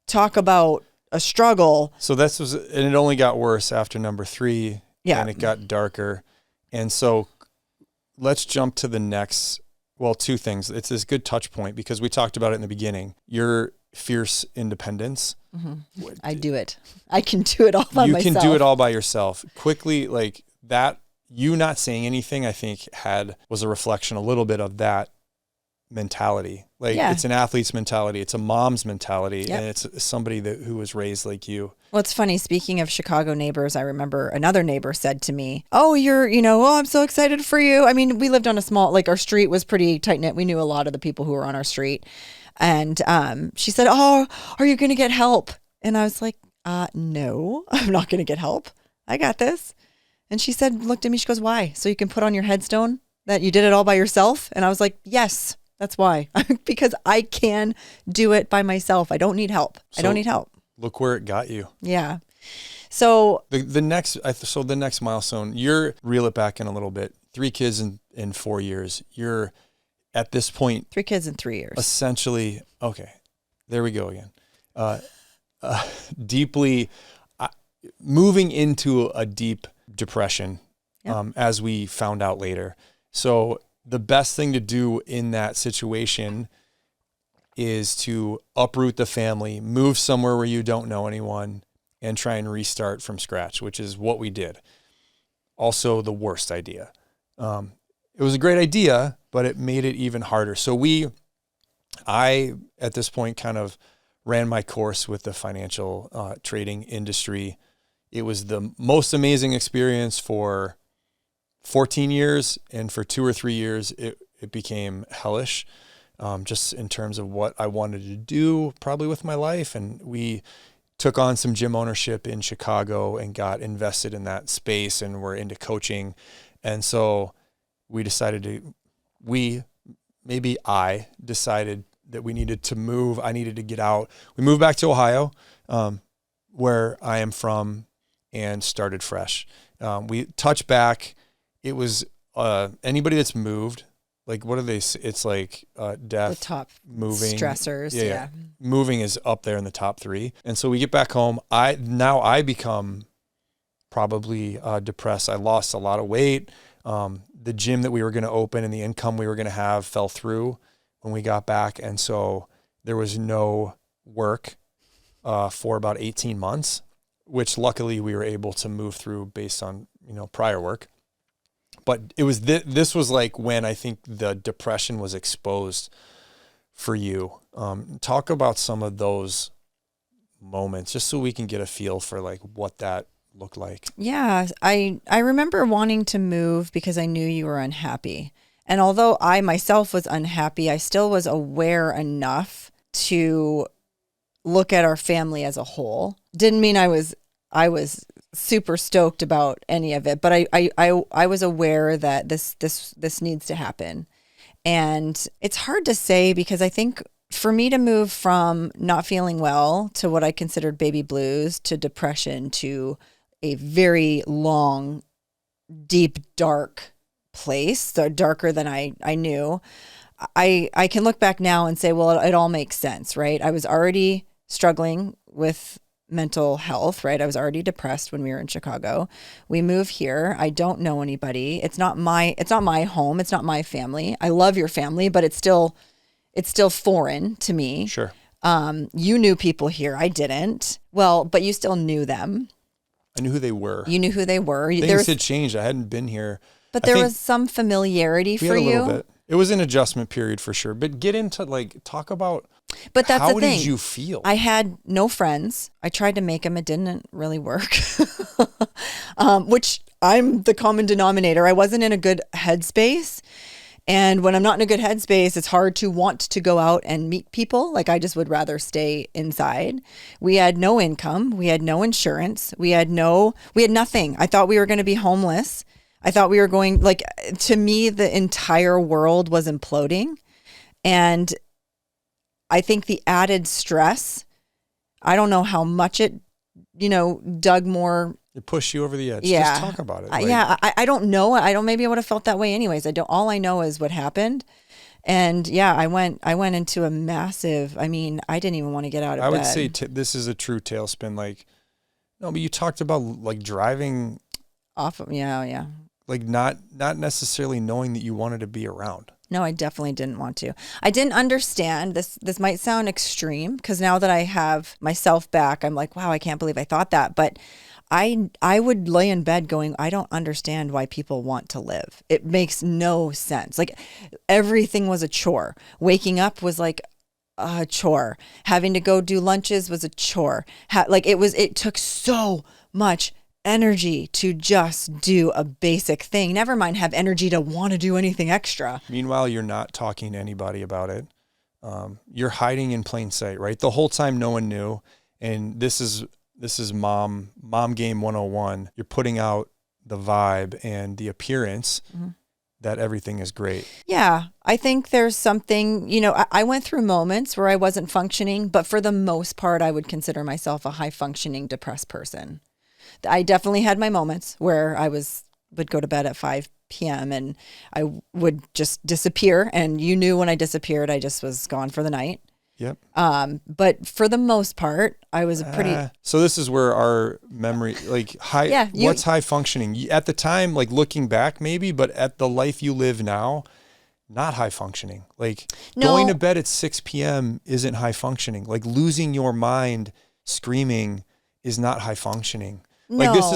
talk about a struggle. So and it only got worse after number 3. Yeah. And it got darker. And so let's jump to the next, well, 2 things. It's this good touch point because we talked about it in the beginning. Your fierce independence. Mm-hmm. I do it. I can do it all by myself. You can do it all by yourself. Quickly, like that, you not saying anything, I think was a reflection a little bit of that mentality. Like It's an athlete's mentality. It's a mom's mentality. Yep. And it's somebody who was raised like you. Well, it's funny. Speaking of Chicago neighbors, I remember another neighbor said to me, oh, I'm so excited for you. I mean, we lived on our street was pretty tight knit. We knew a lot of the people who were on our street. And she said, oh, are you going to get help? And I was like, no, I'm not going to get help. I got this. And she looked at me, she goes, why? So you can put on your headstone that you did it all by yourself? And I was like, yes, that's why. Because I can do it by myself. I don't need help. Look where it got you. Yeah. So the next milestone, reel it back in a little bit. 3 kids in 4 years. You're at this point. 3 kids in 3 years. Essentially, okay, there we go again. Deeply moving into a deep depression, as we found out later. So the best thing to do in that situation is to uproot the family, move somewhere where you don't know anyone, and try and restart from scratch, which is what we did. Also the worst idea. It was a great idea, but it made it even harder. So I at this point kind of ran my course with the financial trading industry. It was the most amazing experience for 14 years, and for 2 or 3 years, it became hellish, just in terms of what I wanted to do probably with my life. And we took on some gym ownership in Chicago and got invested in that space, and we're into coaching. And so I decided that we needed to move. I needed to get out. We moved back to Ohio, where I am from, and started fresh. We touched back. It was anybody that's moved, like what do they say? It's like death, the top moving, stressors. Yeah. Moving is up there in the top 3. And so we get back home. I become probably depressed. I lost a lot of weight. The gym that we were going to open and the income we were going to have fell through when we got back. And so there was no work for about 18 months, which luckily we were able to move through based on, prior work. But it was this was like when I think the depression was exposed for you. Talk about some of those moments, just so we can get a feel for like what that looked like. Yeah, I remember wanting to move because I knew you were unhappy. And although I myself was unhappy, I still was aware enough to look at our family as a whole. Didn't mean I was super stoked about any of it, but I was aware that this needs to happen. And it's hard to say because I think for me to move from not feeling well to what I considered baby blues to depression to a very long, deep, dark place, so darker than I knew, I can look back now and say, well, it all makes sense, right? I was already struggling with mental health, right? I was already depressed when we were in Chicago. We move here. I don't know anybody. It's not my home. It's not my family. I love your family, but it's still foreign to me. Sure. You knew people here. I didn't. Well, but you still knew them. I knew who they were. You knew who they were. Things had changed. I hadn't been here. But there was some familiarity for you. A little bit. It was an adjustment period for sure. But get into talk about. But that's the thing. How did you feel? I had no friends. I tried to make them. It didn't really work. Which I'm the common denominator. I wasn't in a good headspace. And when I'm not in a good headspace, it's hard to want to go out and meet people. Like I just would rather stay inside. We had no income. We had no insurance. We had nothing. I thought we were going to be homeless. I thought we were going, to me, the entire world was imploding. And I think the added stress, I don't know how much it, dug more. It pushed you over the edge. Yeah. Just talk about it. I don't know. Maybe I would have felt that way anyways. All I know is what happened. And yeah, I went into a massive, I didn't even want to get out of bed. I would say this is a true tailspin. No, but you talked about driving off of, yeah. Not necessarily knowing that you wanted to be around. No, I definitely didn't want to. I didn't understand this. This might sound extreme because now that I have myself back, I'm like, wow, I can't believe I thought that. But I would lay in bed going, I don't understand why people want to live. It makes no sense. Everything was a chore. Waking up was like a chore. Having to go do lunches was a chore. It took so much energy to just do a basic thing. Never mind have energy to want to do anything extra. Meanwhile, you're not talking to anybody about it. You're hiding in plain sight, right? The whole time no one knew. And this is mom game 101. You're putting out the vibe and the appearance that everything is great. Yeah. I think there's something, I went through moments where I wasn't functioning, but for the most part, I would consider myself a high functioning depressed person. I definitely had my moments where I would go to bed at 5 p.m. and I would just disappear. And you knew when I disappeared, I just was gone for the night. Yep. But for the most part, I was So this is where our memory, what's high functioning? At the time, looking back maybe, but at the life you live now, not high functioning. Going to bed at 6 p.m. isn't high functioning. Losing your mind screaming is not high functioning. No. This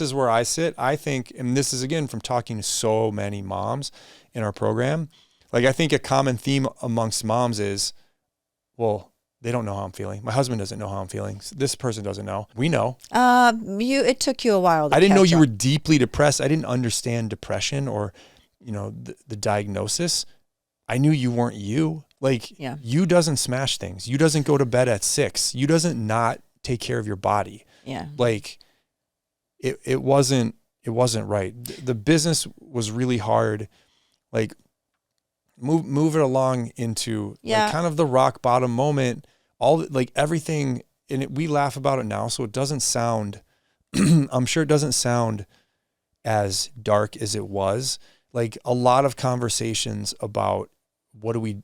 is where I sit. I think, and this is again from talking to so many moms in our program. I think a common theme amongst moms is, well, they don't know how I'm feeling. My husband doesn't know how I'm feeling. This person doesn't know. We know. It took you a while. I didn't know you were deeply depressed. I didn't understand depression or, the diagnosis. I knew you weren't you. You doesn't smash things. You doesn't go to bed at 6. You doesn't not take care of your body. Yeah. It wasn't right. The business was really hard. Move it along into kind of the rock bottom moment, everything. And we laugh about it now. So it doesn't sound, I'm sure it doesn't sound as dark as it was. A lot of conversations about what do we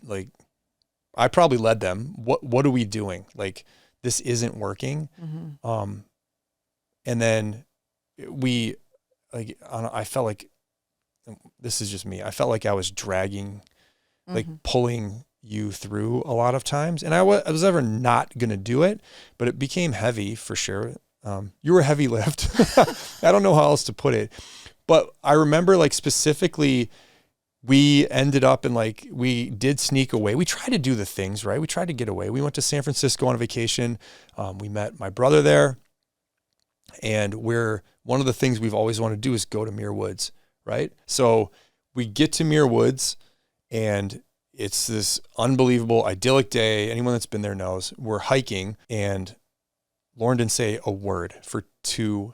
I probably led them. What are we doing? This isn't working. Mm-hmm. And then I felt like, this is just me. I felt like I was dragging, pulling you through a lot of times. And I was ever not going to do it, but it became heavy for sure. You were a heavy lift. I don't know how else to put it, but I remember specifically we ended up in we did sneak away. We tried to do the things, right? We tried to get away. We went to San Francisco on a vacation. We met my brother there. And one of the things we've always wanted to do is go to Muir Woods, right? So we get to Muir Woods and it's this unbelievable idyllic day. Anyone that's been there knows. We're hiking and Lauren didn't say a word for 2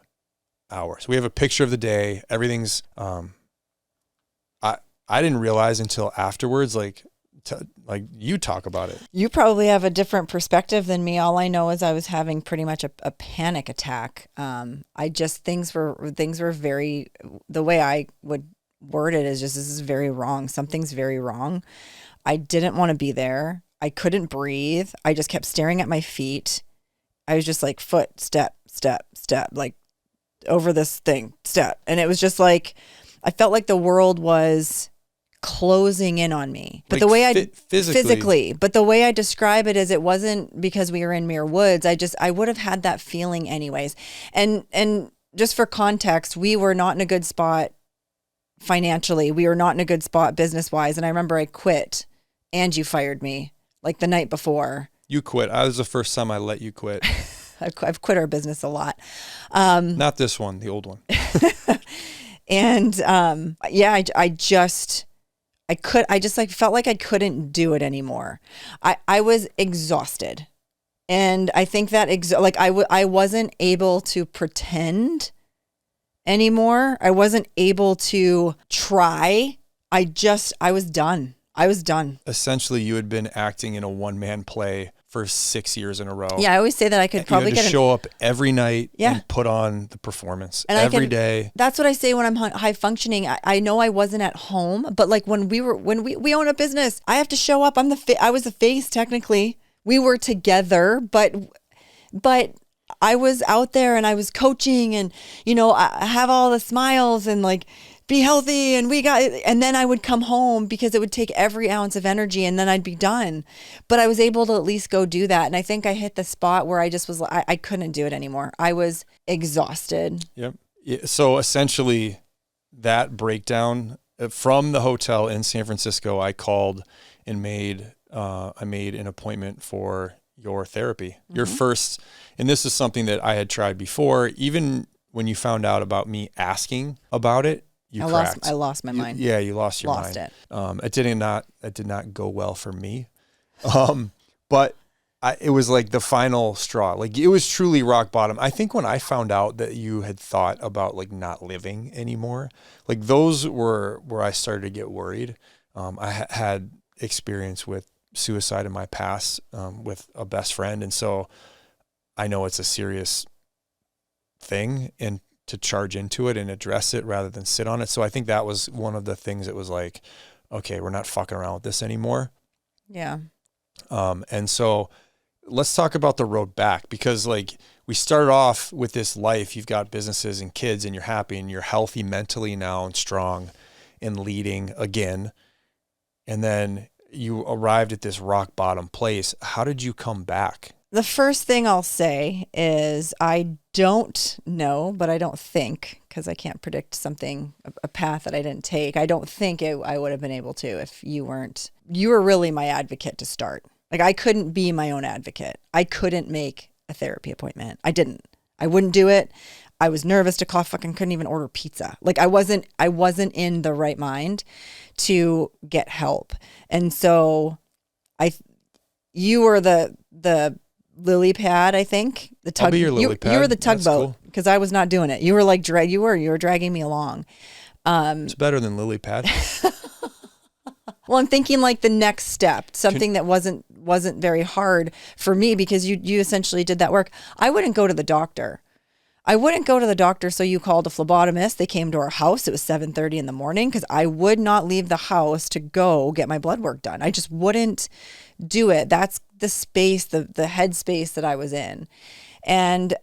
hours. We have a picture of the day. Everything's, I didn't realize until afterwards, like you talk about it. You probably have a different perspective than me. All I know is I was having pretty much a panic attack. Things were very, the way I would word it is just, this is very wrong. Something's very wrong. I didn't want to be there. I couldn't breathe. I just kept staring at my feet. I was just like foot, step, step, step, like over this thing, step. And it was just like, I felt like the world was closing in on me. But like the way physically, but the way I describe it is, it wasn't because we were in Muir Woods. I would have had that feeling anyways. And just for context, we were not in a good spot financially. We were not in a good spot business wise. And I remember I quit and you fired me like the night before. You quit. I was the first time I let you quit. I've quit our business a lot. Not this one, the old one. And yeah, I just like felt like I couldn't do it anymore. I was exhausted. And I think that I wasn't able to pretend anymore. I wasn't able to try. I was done. I was done. Essentially, you had been acting in a one-man play for 6 years in a row. Yeah, I always say that I could probably show up every night and put on the performance and every day. That's what I say when I'm high functioning. I know I wasn't at home, but like when we own a business, I have to show up. I was the face technically. We were together, but I was out there and I was coaching and, I have all the smiles and like, be healthy and then I would come home because it would take every ounce of energy and then I'd be done. But I was able to at least go do that. And I think I hit the spot where I just was, I couldn't do it anymore. I was exhausted. Yep. So essentially that breakdown from the hotel in San Francisco, I called and made an appointment for your therapy, your first, and this is something that I had tried before. Even when you found out about me asking about it, I lost my mind. You lost your mind. Lost it. It did not go well for me. But it was like the final straw. Like it was truly rock bottom. I think when I found out that you had thought about like not living anymore, like those were where I started to get worried. I had experience with suicide in my past, with a best friend. And so I know it's a serious thing and to charge into it and address it rather than sit on it. So I think that was one of the things that was like, okay, we're not fucking around with this anymore. Yeah. And so let's talk about the road back, because like we started off with this life, you've got businesses and kids and you're happy and you're healthy mentally now and strong and leading again. And then you arrived at this rock bottom place. How did you come back? The first thing I'll say is I don't know, but I don't think, because I can't predict a path that I didn't take. I don't think I would have been able to if you were really my advocate to start. Like I couldn't be my own advocate. I couldn't make a therapy appointment. I wouldn't do it. I was nervous to call, fucking couldn't even order pizza. Like I wasn't in the right mind to get help. And so you were the lily pad, I think. The tug. I'll be your lily pad. You were the tugboat because I was not doing it. You were like you were dragging me along. It's better than lily pad. Well, I'm thinking like the next step, something that wasn't very hard for me because you essentially did that work. I wouldn't go to the doctor. So you called a phlebotomist. They came to our house. It was 7:30 in the morning because I would not leave the house to go get my blood work done. I just wouldn't do it. That's the space, the head space that I was in. And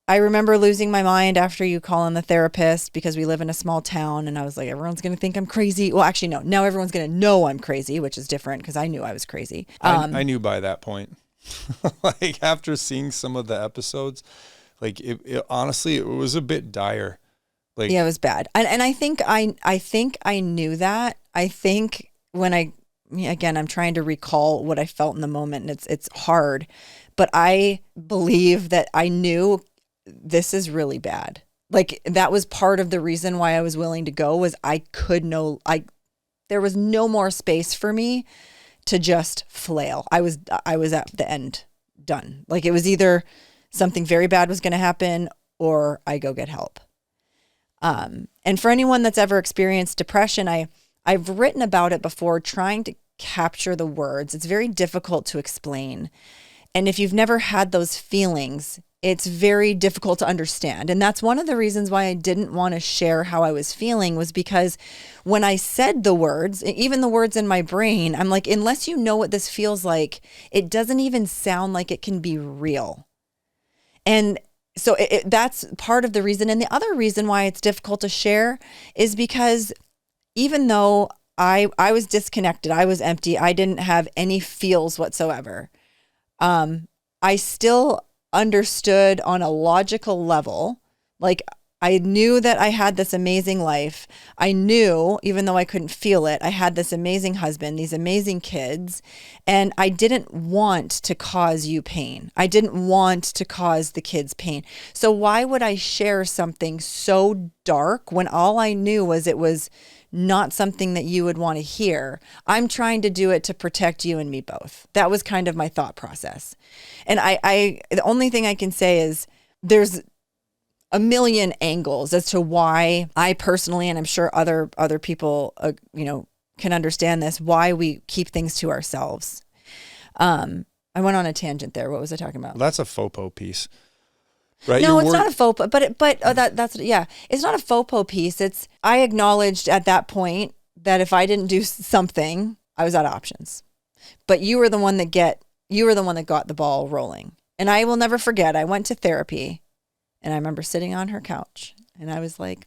I remember losing my mind after you call in the therapist because we live in a small town. And I was like, everyone's going to think I'm crazy. Well, actually, no. Now everyone's going to know I'm crazy, which is different because I knew I was crazy. I knew by that point. Like after seeing some of the episodes, like it honestly, it was a bit dire. Like yeah, it was bad. And I think I knew that. I think again, I'm trying to recall what I felt in the moment, and it's hard, but I believe that I knew this is really bad. Like that was part of the reason why I was willing to go was there was no more space for me to just flail. I was at the end, done. Like it was either something very bad was going to happen or I go get help. And for anyone that's ever experienced depression, I've written about it before, trying to capture the words. It's very difficult to explain. And if you've never had those feelings, it's very difficult to understand. And that's one of the reasons why I didn't want to share how I was feeling, was because when I said the words, even the words in my brain, I'm like, unless you know what this feels like, it doesn't even sound like it can be real. And so that's part of the reason. And the other reason why it's difficult to share is because even though I was disconnected, I was empty, I didn't have any feels whatsoever, I still understood on a logical level. Like, I knew that I had this amazing life. I knew, even though I couldn't feel it, I had this amazing husband, these amazing kids, and I didn't want to cause you pain. I didn't want to cause the kids pain. So why would I share something so dark when all I knew was it was not something that you would want to hear? I'm trying to do it to protect you and me both. That was kind of my thought process. And the only thing I can say is there's a million angles as to why I personally, and I'm sure other people, can understand this, why we keep things to ourselves. I went on a tangent there. What was I talking about? Well, that's a FOPO piece, right? No, it's not a FOPO, it's not a FOPO piece. It's, I acknowledged at that point that if I didn't do something, I was out of options. But you were the one that got the ball rolling. And I will never forget, I went to therapy. And I remember sitting on her couch and I was like,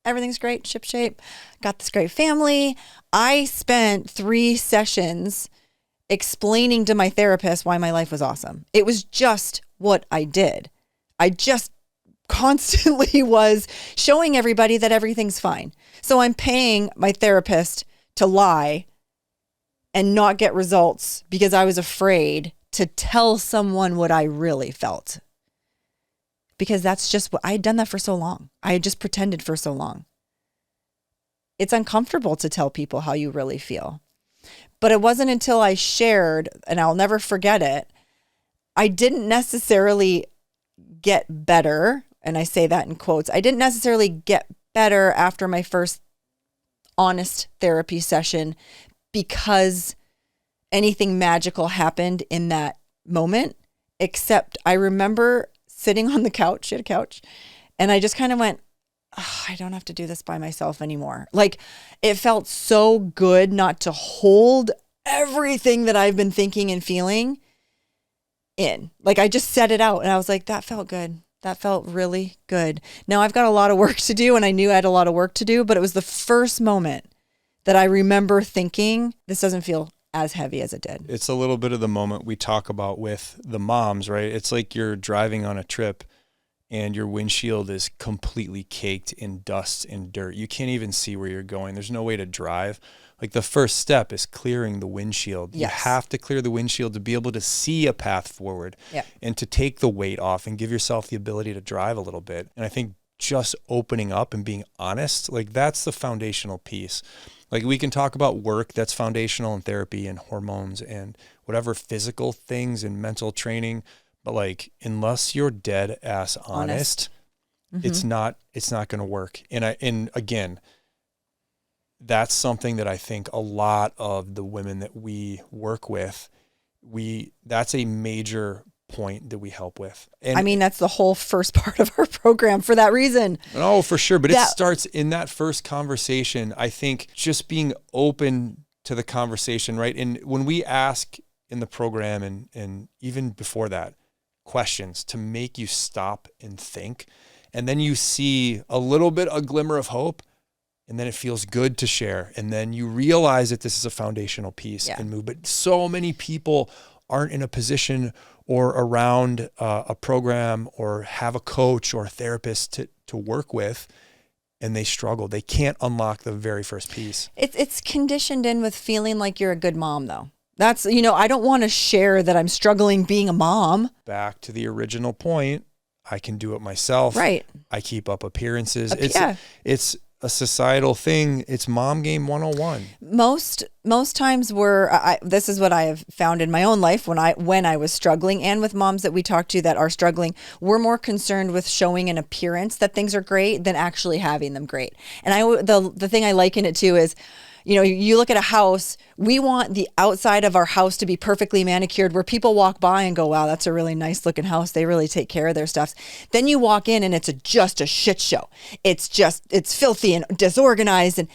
everything's great, shipshape, got this great family. I spent 3 sessions explaining to my therapist why my life was awesome. It was just what I did. I just constantly was showing everybody that everything's fine. So I'm paying my therapist to lie and not get results because I was afraid to tell someone what I really felt. Because that's just what I had done that for so long. I had just pretended for so long. It's uncomfortable to tell people how you really feel. But it wasn't until I shared, and I'll never forget it, I didn't necessarily get better. And I say that in quotes. I didn't necessarily get better after my first honest therapy session because anything magical happened in that moment, except I remember sitting on the couch, she had a couch, and I just kind of went, oh, I don't have to do this by myself anymore. Like, it felt so good not to hold everything that I've been thinking and feeling in. Like, I just set it out and I was like, that felt good. That felt really good. Now I've got a lot of work to do, and I knew I had a lot of work to do, but it was the first moment that I remember thinking, this doesn't feel as heavy as it did. It's a little bit of the moment we talk about with the moms, right? It's like you're driving on a trip and your windshield is completely caked in dust and dirt. You can't even see where you're going. There's no way to drive. Like, the first step is clearing the windshield. Yes. You have to clear the windshield to be able to see a path forward and to take the weight off and give yourself the ability to drive a little bit. And I think just opening up and being honest, like, that's the foundational piece. Like, we can talk about work that's foundational in therapy and hormones and whatever physical things and mental training. But like, unless you're dead ass honest. Mm-hmm. it's not going to work. And again, that's something that I think a lot of the women that we work with, that's a major point that we help with. And I mean, that's the whole first part of our program for that reason. Oh, for sure. But it starts in that first conversation. I think just being open to the conversation, right? And when we ask in the program and even before that, questions to make you stop and think, and then you see a little bit, a glimmer of hope, and then it feels good to share. And then you realize that this is a foundational piece and move. But so many people aren't in a position or around a program or have a coach or a therapist to work with, and they struggle. They can't unlock the very first piece. It's conditioned in with feeling like you're a good mom, though. That's, I don't want to share that I'm struggling being a mom. Back to the original point, I can do it myself. Right. I keep up appearances. a societal thing. It's mom game 101. Most times this is what I have found in my own life when I was struggling, and with moms that we talk to that are struggling, we're more concerned with showing an appearance that things are great than actually having them great. And the thing I liken it to is, you look at a house, we want the outside of our house to be perfectly manicured where people walk by and go, wow, that's a really nice looking house. They really take care of their stuff. Then you walk in and it's just a shit show. It's filthy and disorganized. And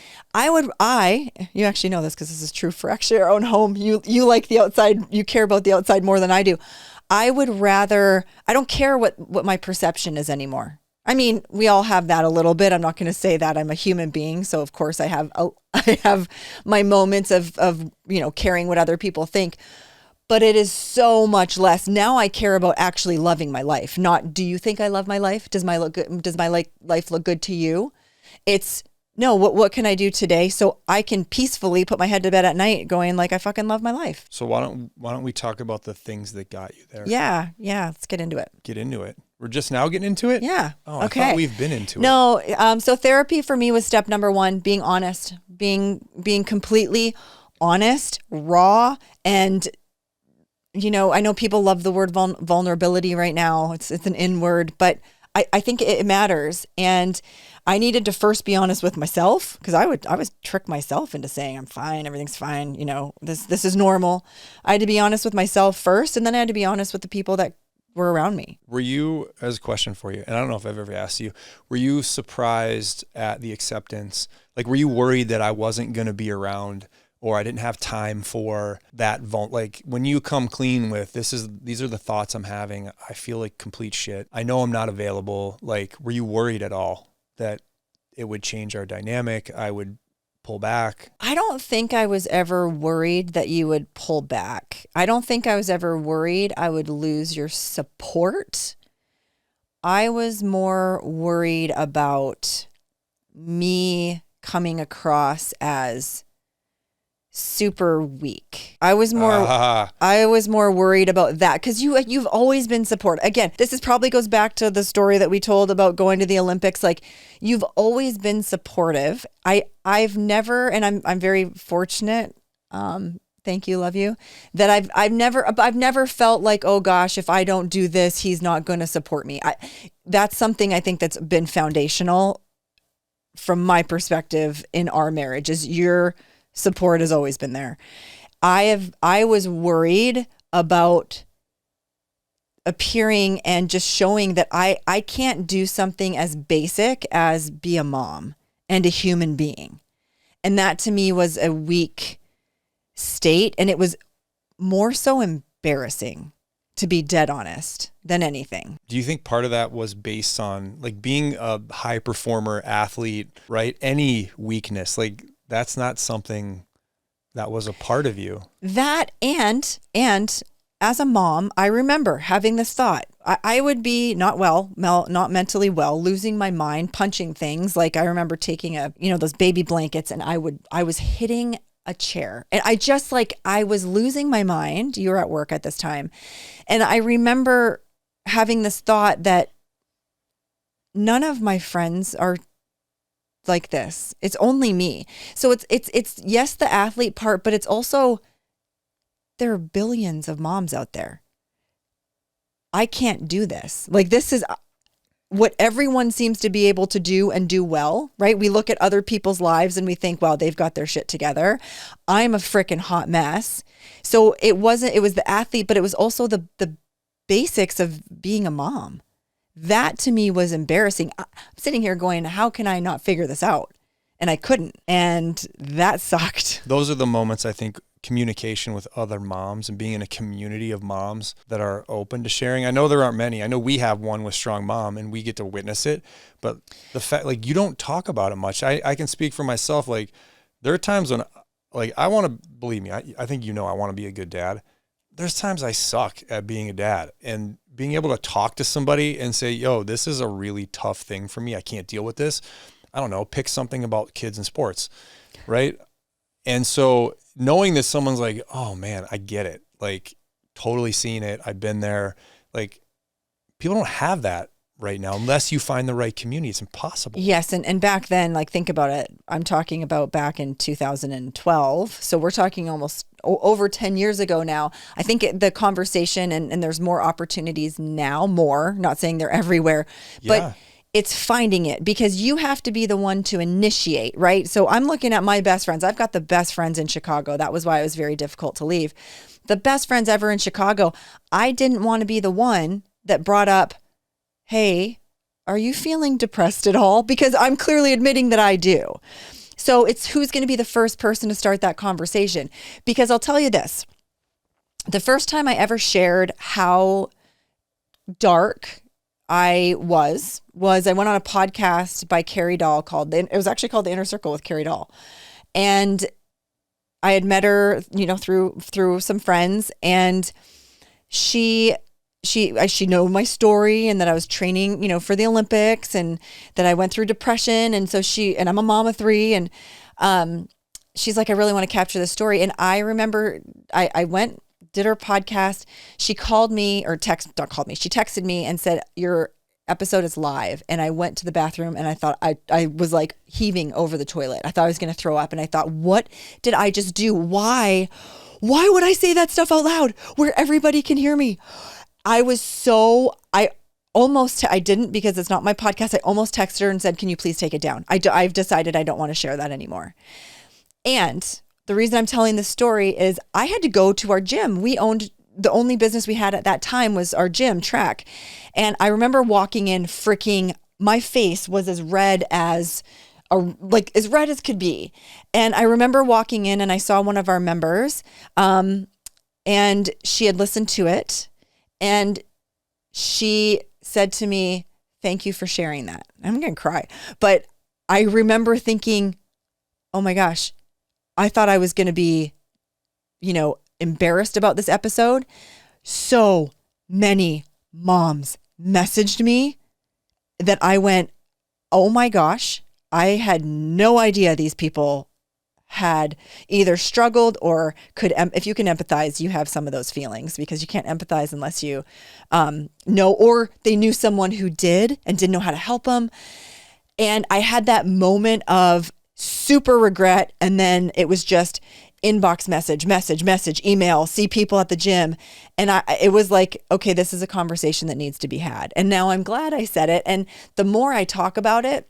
you actually know this because this is true for actually our own home. You like the outside, you care about the outside more than I do. I don't care what my perception is anymore. I mean, we all have that a little bit. I'm not going to say that I'm a human being. So of course I have my moments of caring what other people think, but it is so much less. Now I care about actually loving my life. Not, do you think I love my life? Does my life look good to you? It's no, what can I do today so I can peacefully put my head to bed at night going like, I fucking love my life. So why don't we talk about the things that got you there? Yeah. Let's get into it. Get into it. We're just now getting into it? Yeah. Oh, okay. I thought we've been into it. No. So therapy for me was step number one, being honest, being completely honest, raw. And, I know people love the word vulnerability right now. It's an in word, but I think it matters. And I needed to first be honest with myself, because I would trick myself into saying I'm fine, everything's fine, this is normal. I had to be honest with myself first, and then I had to be honest with the people that were around me. Were you, as a question for you, and I don't know if I've ever asked you, were you surprised at the acceptance? Like, were you worried that I wasn't going to be around, or I didn't have time for that? Like, when you come clean with these are the thoughts I'm having, I feel like complete shit, I know I'm not available. Like, were you worried at all that it would change our dynamic? I would pull back? I don't think I was ever worried that you would pull back. I don't think I was ever worried I would lose your support. I was more worried about me coming across as super weak. I was more worried about that, because you've always been supportive. Again, probably goes back to the story that we told about going to the Olympics. Like, you've always been supportive. I've never, and I'm very fortunate. Thank you, love you. That I've never felt like, oh gosh, if I don't do this, he's not going to support me. That's something I think that's been foundational from my perspective in our marriage, is your support has always been there. I was worried about appearing and just showing that I can't do something as basic as be a mom and a human being. And that to me was a weak state. And it was more so embarrassing, to be dead honest, than anything. Do you think part of that was based on like being a high performer athlete, right? Any weakness, like, that's not something that was a part of you. That and as a mom, I remember having this thought. I would be not mentally well, losing my mind, punching things. Like, I remember taking those baby blankets, and I was hitting a chair, and I was losing my mind. You were at work at this time. And I remember having this thought that none of my friends are like this. It's only me. So it's yes, the athlete part, but it's also, there are billions of moms out there. I can't do this. Like, this is what everyone seems to be able to do and do well, right? We look at other people's lives and we think, wow, they've got their shit together. I'm a freaking hot mess. So it was the athlete, but it was also the basics of being a mom. That to me was embarrassing. I'm sitting here going, how can I not figure this out? And I couldn't. And that sucked. Those are the moments, I think, communication with other moms and being in a community of moms that are open to sharing. I know there aren't many. I know we have one with Strong Mom and we get to witness it, but the fact, like, you don't talk about it much. I can speak for myself. Like, there are times when, like, I want to, believe me, I think, I want to be a good dad. There's times I suck at being a dad, and being able to talk to somebody and say, yo, this is a really tough thing for me. I can't deal with this. I don't know, pick something about kids and sports, right? And so knowing that someone's like, oh man, I get it. Like, totally seen it. I've been there. Like, people don't have that right now. Unless you find the right community, it's impossible. Yes. And back then, like, think about it. I'm talking about back in 2012. So we're talking almost over 10 years ago now. I think the conversation and there's more opportunities now, not saying they're everywhere, but it's finding it, because you have to be the one to initiate, right? So I'm looking at my best friends. I've got the best friends in Chicago. That was why it was very difficult to leave. The best friends ever in Chicago. I didn't want to be the one that brought up, hey, are you feeling depressed at all? Because I'm clearly admitting that I do. So it's who's going to be the first person to start that conversation. Because I'll tell you this, the first time I ever shared how dark I was I went on a podcast by Carrie Dahl it was actually called The Inner Circle with Carrie Dahl. And I had met her, through some friends, and she knew my story, and that I was training, for the Olympics, and that I went through depression. And so and I'm a mom of 3, and she's like, I really want to capture this story. And I remember I went, did her podcast. She called me, or she texted me and said, your episode is live. And I went to the bathroom, and I thought I was like heaving over the toilet. I thought I was going to throw up. And I thought, what did I just do? Why would I say that stuff out loud where everybody can hear me? I didn't, because it's not my podcast. I almost texted her and said, can you please take it down? I've decided I don't want to share that anymore. And the reason I'm telling this story is I had to go to our gym. The only business we had at that time was our gym, track. And I remember walking in, my face was as red as could be. And I remember walking in, and I saw one of our members, and she had listened to it. And she said to me, thank you for sharing that. I'm going to cry. But I remember thinking, oh my gosh, I thought I was going to be, embarrassed about this episode. So many moms messaged me that I went, oh my gosh, I had no idea these people had either struggled or if you can empathize, you have some of those feelings, because you can't empathize unless you know, or they knew someone who did and didn't know how to help them. And I had that moment of super regret. And then it was just inbox message, email, see people at the gym. And it was like, okay, this is a conversation that needs to be had. And now I'm glad I said it. And the more I talk about it,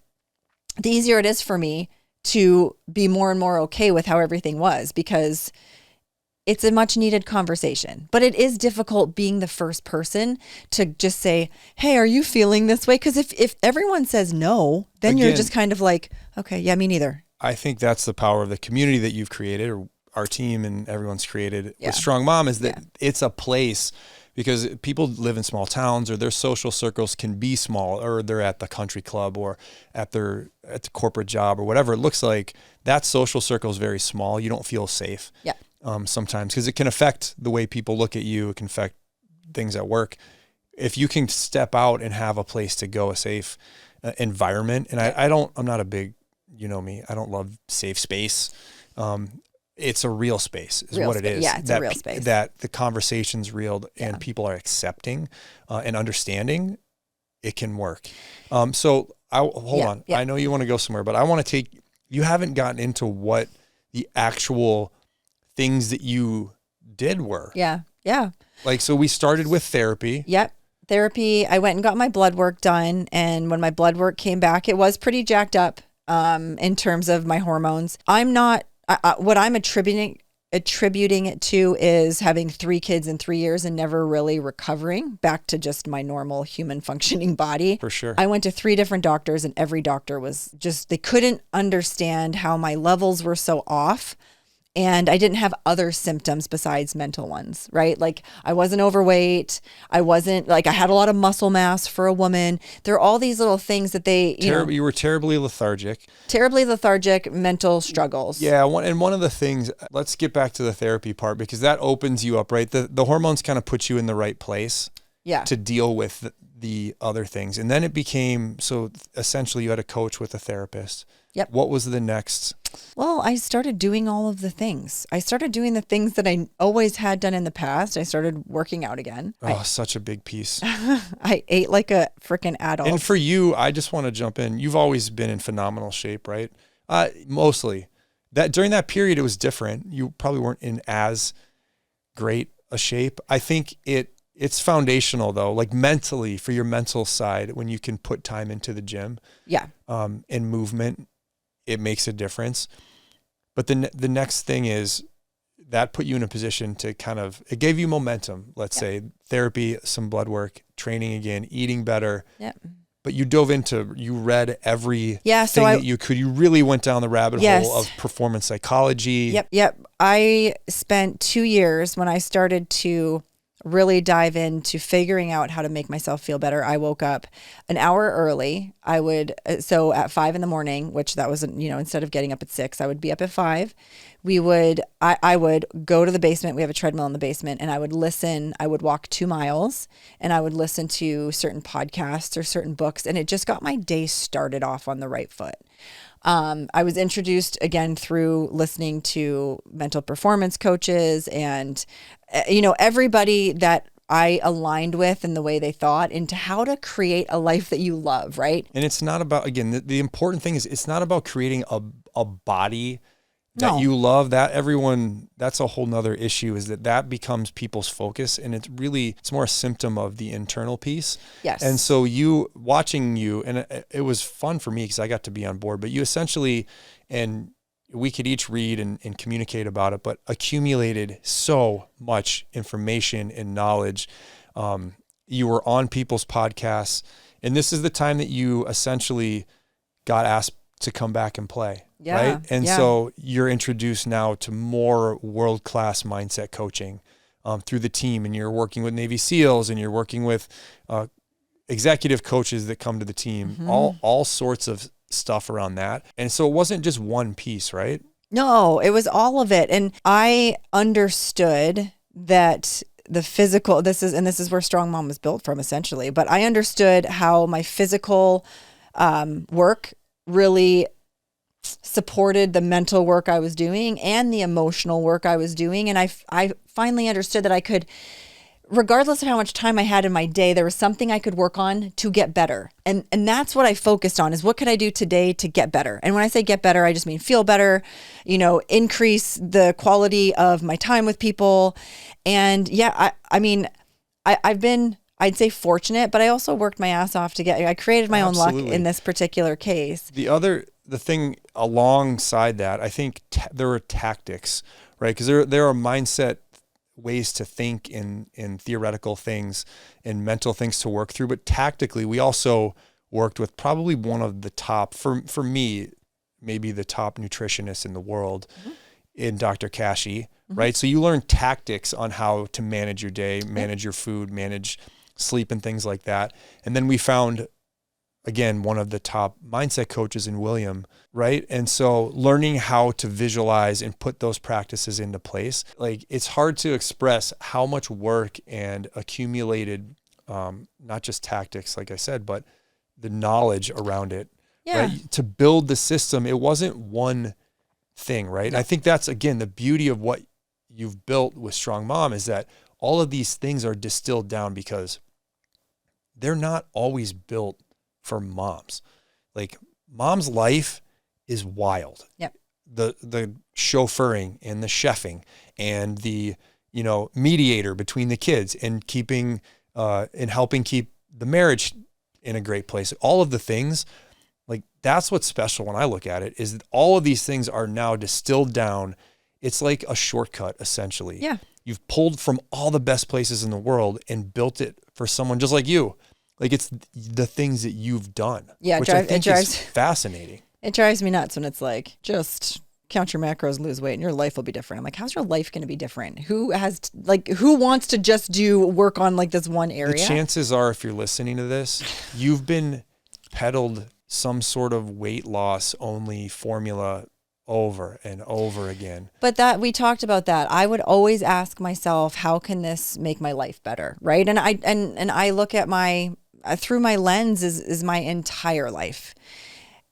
the easier it is for me to be more and more okay with how everything was, because it's a much needed conversation. But it is difficult being the first person to just say, hey, are you feeling this way? Because if everyone says no, then you're just kind of like, okay, yeah, me neither. I think that's the power of the community that you've created, or our team and everyone's created with Strong Mom, is that it's a place, because people live in small towns, or their social circles can be small, or they're at the country club, or at the corporate job, or whatever it looks like. That social circle is very small. You don't feel safe sometimes, because it can affect the way people look at you. It can affect things at work. If you can step out and have a place to go, a safe environment. And I'm not a big, me, I don't love safe space. It's a real space is what it is. Yeah, it's a real space. That the conversation's real and people are accepting and understanding, it can work. So hold on. Yeah. I know you want to go somewhere, but I want to you haven't gotten into what the actual things that you did were. Yeah. Yeah. Like, so we started with therapy. Yep. Therapy. I went and got my blood work done. And when my blood work came back, it was pretty jacked up in terms of my hormones. What I'm attributing it to is having 3 kids in 3 years and never really recovering back to just my normal human functioning body. For sure. I went to 3 different doctors, and every doctor was they couldn't understand how my levels were so off. And I didn't have other symptoms besides mental ones, right? Like, I wasn't overweight. I had a lot of muscle mass for a woman. There are all these little things that you were terribly lethargic. Mental struggles. Yeah. One of the things, let's get back to the therapy part, because that opens you up, right? The hormones kind of put you in the right place to deal with the other things. And then it became, so essentially you had a coach with a therapist. Yep. What was the next? Well, I started doing all of the things. I started doing the things that I always had done in the past. I started working out again. Oh, such a big piece. I ate like a freaking adult. And for you, I just want to jump in. You've always been in phenomenal shape, right? Mostly. That during that period, it was different. You probably weren't in as great a shape. I think it's foundational though, like mentally, for your mental side, when you can put time into the gym, and movement, it makes a difference. But the next thing is that put you in a position to it gave you momentum. Let's say therapy, some blood work, training again, eating better. Yep. But you dove into, you read every thing that you could. You really went down the rabbit hole of performance psychology. Yep. I spent 2 years when I started to really dive into figuring out how to make myself feel better. I woke up an hour early. So at 5 a.m, which that was, instead of getting up at 6, I would be up at 5. I would go to the basement. We have a treadmill in the basement, and I would walk 2 miles, and I would listen to certain podcasts or certain books. And it just got my day started off on the right foot. I was introduced again through listening to mental performance coaches and, everybody that I aligned with and the way they thought into how to create a life that you love, right? And it's not about, again, the important thing is it's not about creating a body that you love. That's a whole nother issue, is that becomes people's focus, and it's more a symptom of the internal piece. Yes. And so watching you, and it was fun for me because I got to be on board, but you essentially, and we could each read and communicate about it, but accumulated so much information and knowledge. You were on people's podcasts, and this is the time that you essentially got asked to come back and play. Yeah, right. And so you're introduced now to more world-class mindset coaching through the team, and you're working with Navy SEALs, and you're working with executive coaches that come to the team, all sorts of stuff around that. And so it wasn't just one piece, right? No, it was all of it. And I understood that the physical, this is where Strong Mom was built from essentially, but I understood how my physical work really supported the mental work I was doing and the emotional work I was doing. And I finally understood that I could, regardless of how much time I had in my day, there was something I could work on to get better. And that's what I focused on, is what could I do today to get better? And when I say get better, I just mean feel better, increase the quality of my time with people. And I've been, I'd say, fortunate, but I also worked my ass off I created my own luck in this particular case. The thing alongside that, I think there are tactics, right? Because there are mindset ways to think in theoretical things and mental things to work through. But tactically, we also worked with probably one of the top, for me, maybe the top nutritionist in the world, in Dr. Kashi, right? So you learn tactics on how to manage your day, manage your food, manage sleep and things like that. And then we found, again, one of the top mindset coaches in William, right? And so learning how to visualize and put those practices into place, like, it's hard to express how much work and accumulated, not just tactics, like I said, but the knowledge around it, right? To build the system. It wasn't one thing, right? And I think that's, again, the beauty of what you've built with Strong Mom, is that all of these things are distilled down because they're not always built for moms. Like, mom's life is wild. Yep. The chauffeuring and the chefing and the, mediator between the kids and keeping, and helping keep the marriage in a great place. All of the things, like, that's what's special when I look at it, is that all of these things are now distilled down. It's like a shortcut, essentially. Yeah. You've pulled from all the best places in the world and built it for someone just like you. Like, it's the things that you've done, which I think is fascinating. It drives me nuts when it's like, just count your macros, lose weight, and your life will be different. I'm like, how's your life going to be different? Who wants to just do work on like this one area? The chances are, if you're listening to this, you've been peddled some sort of weight loss only formula over and over again. But we talked about that. I would always ask myself, how can this make my life better? Right. And I look at my through my lens is my entire life.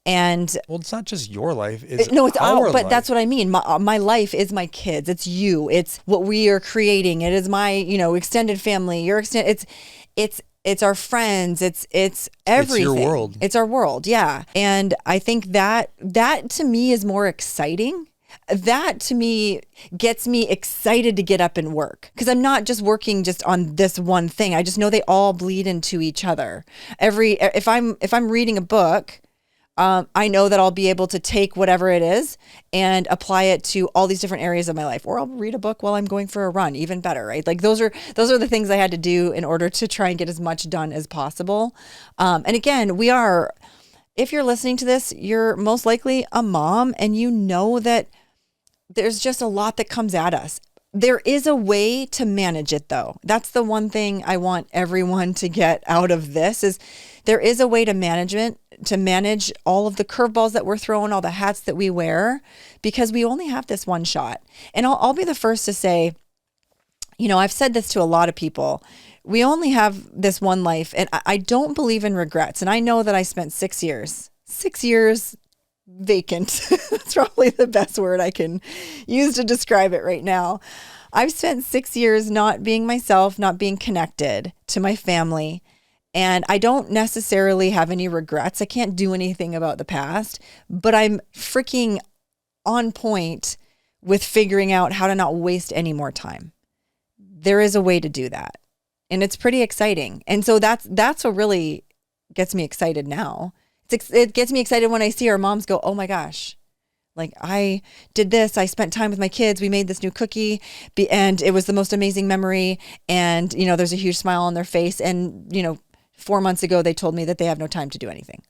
And well, it's not just your life. It's no, it's our but life. that's what I mean. My life is my kids. It's you. It's what we are creating. It is my, extended family. Your extended. It's our friends. It's everything. It's your world. It's our world. Yeah. And I think that to me is more exciting. That to me gets me excited to get up and work, because I'm not just working just on this one thing. I just know they all bleed into each other. If I'm reading a book, I know that I'll be able to take whatever it is and apply it to all these different areas of my life. Or I'll read a book while I'm going for a run, even better, right? Like those are the things I had to do in order to try and get as much done as possible. And again, if you're listening to this, you're most likely a mom, and you know that there's just a lot that comes at us. There is a way to manage it, though. That's the one thing I want everyone to get out of this, is there is a way to manage all of the curveballs that we're throwing, all the hats that we wear, because we only have this one shot. And I'll be the first to say, I've said this to a lot of people. We only have this one life, and I don't believe in regrets. And I know that I spent 6 years vacant. That's probably the best word I can use to describe it right now. I've spent 6 years not being myself, not being connected to my family. And I don't necessarily have any regrets. I can't do anything about the past, but I'm freaking on point with figuring out how to not waste any more time. There is a way to do that. And it's pretty exciting. And so that's what really gets me excited now. It gets me excited when I see our moms go, oh my gosh, like I did this. I spent time with my kids. We made this new cookie, and it was the most amazing memory. And, there's a huge smile on their face. And, 4 months ago, they told me that they have no time to do anything.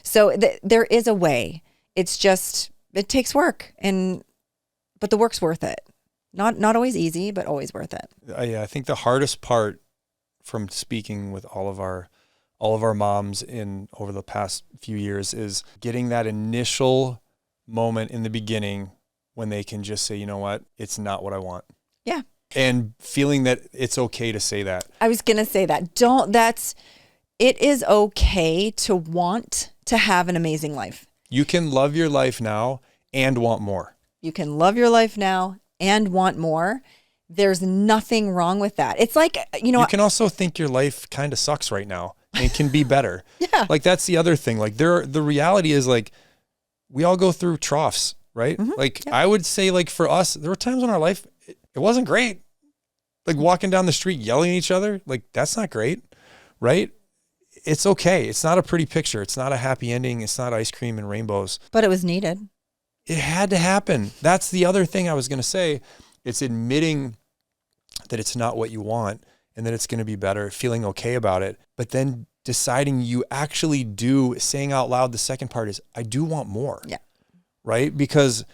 So there is a way. It's just, it takes work, but the work's worth it. Not always easy, but always worth it. Yeah, I think the hardest part from speaking with all of our moms over the past few years is getting that initial moment in the beginning when they can just say, you know what, it's not what I want. Yeah. And feeling that it's okay to say that. I was going to say that. It is okay to want to have an amazing life. You can love your life now and want more. You can love your life now and want more. There's nothing wrong with that. It's like, you can also think your life kind of sucks right now and can be better. Yeah. Like that's the other thing. Like the reality is like we all go through troughs, right? Mm-hmm. Like I would say like for us, there were times in our life, it wasn't great. Like walking down the street, yelling at each other. Like that's not great, right? It's okay. It's not a pretty picture. It's not a happy ending. It's not ice cream and rainbows. But it was needed. It had to happen. That's the other thing I was going to say. It's admitting that it's not what you want and that it's going to be better, feeling okay about it, but then deciding you actually saying out loud, the second part is, I do want more. Yeah. Right? Because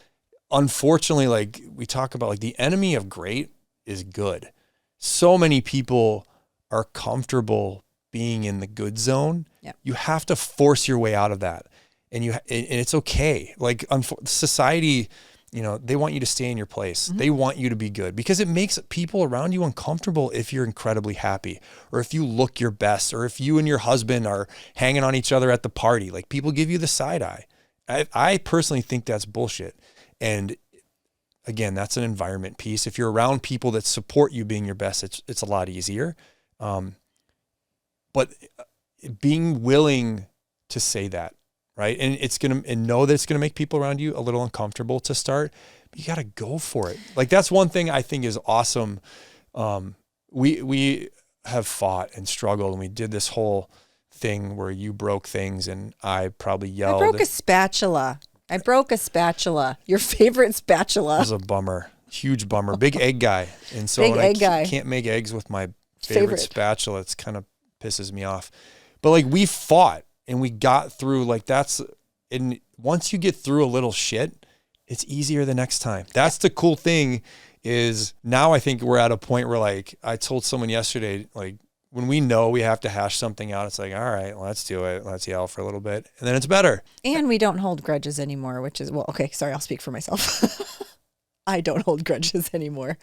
unfortunately, like we talk about, like the enemy of great is good. So many people are comfortable being in the good zone. Yeah. You have to force your way out of that. And it's okay. Like society, they want you to stay in your place. Mm-hmm. They want you to be good because it makes people around you uncomfortable if you're incredibly happy or if you look your best or if you and your husband are hanging on each other at the party. Like people give you the side eye. I personally think that's bullshit. And again, that's an environment piece. If you're around people that support you being your best, it's a lot easier. But being willing to say that, right? And know that it's going to make people around you a little uncomfortable to start, but you got to go for it. Like that's one thing I think is awesome. We have fought and struggled, and we did this whole thing where you broke things and I probably yelled. I broke a spatula. Your favorite spatula. It was a bummer. Huge bummer. Big egg guy. And so when I can't make eggs with my favorite spatula, it's kind of pisses me off. But like we fought and we got through, like and once you get through a little shit, it's easier the next time. That's the cool thing is now I think we're at a point where like I told someone yesterday, like when we know we have to hash something out, it's like, all right, let's do it. Let's yell for a little bit and then it's better. And we don't hold grudges anymore, which is, well, okay, sorry, I'll speak for myself. I don't hold grudges anymore.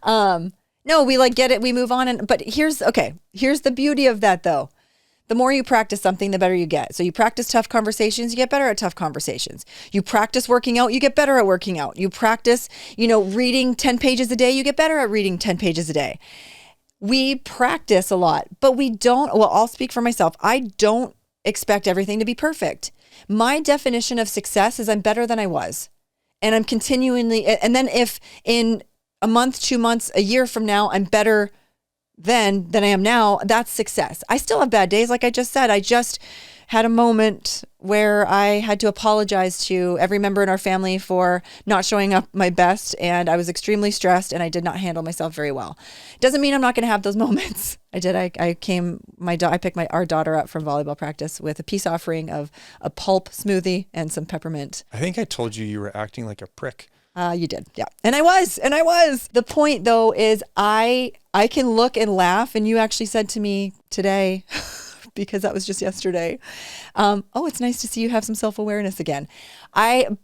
No, we like get it. We move on. But here's the beauty of that though. The more you practice something, the better you get. So you practice tough conversations, you get better at tough conversations. You practice working out, you get better at working out. You practice, reading 10 pages a day, you get better at reading 10 pages a day. We practice a lot, but we don't, well, I'll speak for myself. I don't expect everything to be perfect. My definition of success is I'm better than I was. And I'm continually, and then if in a month, 2 months, a year from now, I'm better than I am now, that's success. I still have bad days. Like I just said, I just had a moment where I had to apologize to every member in our family for not showing up my best. And I was extremely stressed and I did not handle myself very well. Doesn't mean I'm not going to have those moments. I did. I picked our daughter up from volleyball practice with a peace offering of a pulp smoothie and some peppermint. I think I told you were acting like a prick. You did. Yeah. And I was. The point though is I can look and laugh, and you actually said to me today, because that was just yesterday, it's nice to see you have some self-awareness again. What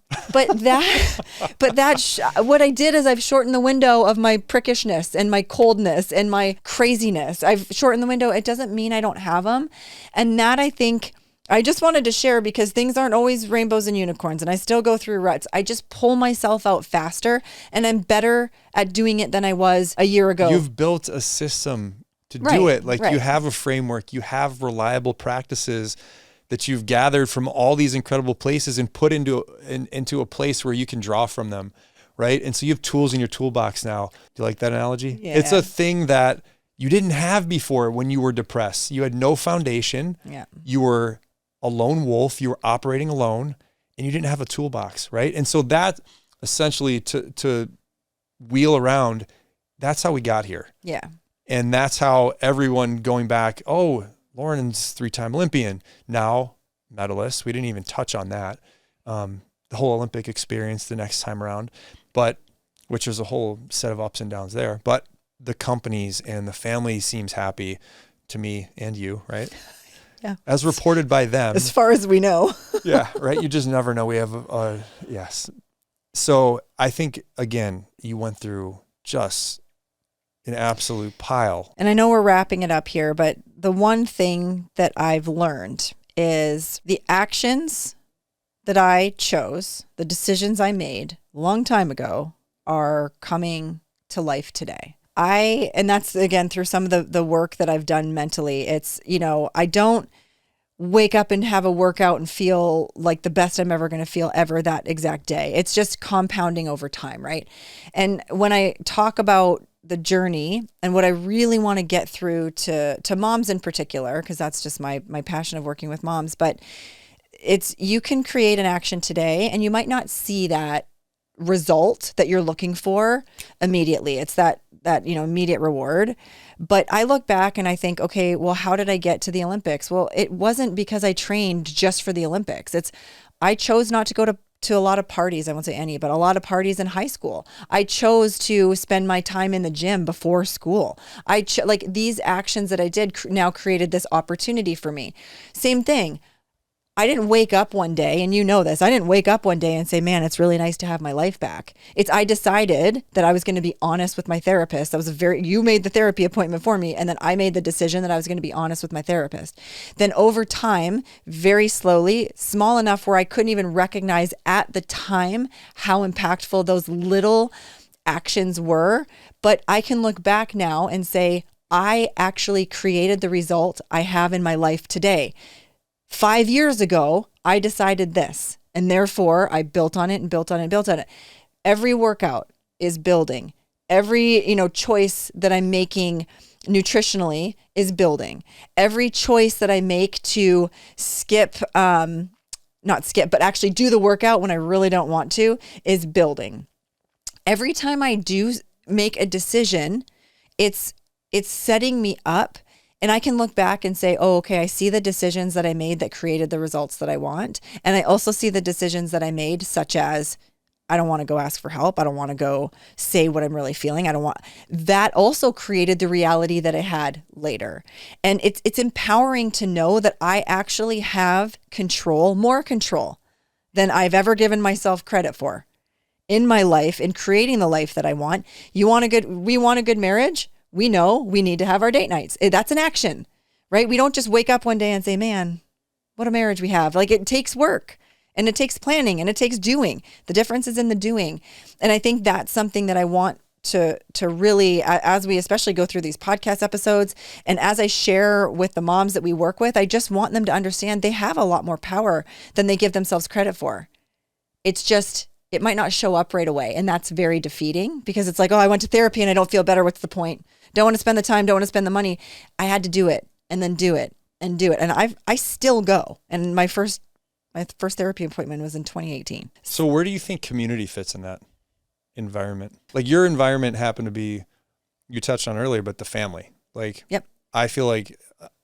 I did is I've shortened the window of my prickishness and my coldness and my craziness. I've shortened the window. It doesn't mean I don't have them. And that I think I just wanted to share, because things aren't always rainbows and unicorns, and I still go through ruts. I just pull myself out faster, and I'm better at doing it than I was a year ago. You've built a system to do it. You have a framework, you have reliable practices that you've gathered from all these incredible places and put into a place where you can draw from them, right? And so you have tools in your toolbox now. Do you like that analogy? Yeah. It's a thing that you didn't have before when you were depressed. You had no foundation. Yeah. You were a lone wolf, you were operating alone, and you didn't have a toolbox, right? And so that essentially to wheel around, that's how we got here. Yeah. And that's how everyone going back, Lauren's 3-time Olympian, now medalist. We didn't even touch on that. The whole Olympic experience the next time around, which was a whole set of ups and downs there. But the companies and the family seems happy to me and you, right? Yeah. As reported by them. As far as we know. Yeah, right. You just never know. We have yes. So I think, again, you went through just an absolute pile. And I know we're wrapping it up here, but the one thing that I've learned is the actions that I chose, the decisions I made a long time ago, are coming to life today. And that's again through some of the work that I've done mentally. It's, I don't wake up and have a workout and feel like the best I'm ever going to feel ever that exact day. It's just compounding over time, right? And when I talk about the journey and what I really want to get through to moms in particular, because that's just my passion of working with moms, but it's, you can create an action today and you might not see that result that you're looking for immediately. It's that immediate reward. But I look back and I think, okay, well, how did I get to the Olympics? Well, it wasn't because I trained just for the Olympics. I chose not to go to a lot of parties. I won't say any, but a lot of parties in high school. I chose to spend my time in the gym before school. These actions that I did now created this opportunity for me. Same thing. I didn't wake up one day, and you know this, I didn't wake up one day and say, man, it's really nice to have my life back. I decided that I was going to be honest with my therapist. You made the therapy appointment for me. And then I made the decision that I was going to be honest with my therapist. Then over time, very slowly, small enough where I couldn't even recognize at the time how impactful those little actions were. But I can look back now and say, I actually created the result I have in my life today. 5 years ago, I decided this, and therefore I built on it and built on it and built on it. Every workout is building. Every, choice that I'm making nutritionally is building. Every choice that I make to not skip, but actually do the workout when I really don't want to is building. Every time I do make a decision, it's setting me up. And I can look back and say, oh, okay, I see the decisions that I made that created the results that I want. And I also see the decisions that I made, such as I don't want to go ask for help. I don't want to go say what I'm really feeling. That also created the reality that I had later. And it's empowering to know that I actually have more control than I've ever given myself credit for in my life, in creating the life that I want. We want a good marriage. We know we need to have our date nights. That's an action, right? We don't just wake up one day and say, man, what a marriage we have. Like, it takes work and it takes planning and it takes doing. The difference is in the doing. And I think that's something that I want to really, as we especially go through these podcast episodes, and as I share with the moms that we work with, I just want them to understand they have a lot more power than they give themselves credit for. It's just, it might not show up right away. And that's very defeating, because it's like, oh, I went to therapy and I don't feel better. What's the point? Don't want to spend the time, don't want to spend the money. I had to do it and then do it and do it. And I still go. And my first therapy appointment was in 2018. So where do you think community fits in that environment? Like, your environment happened to be, you touched on earlier, but the family. Like, yep. I feel like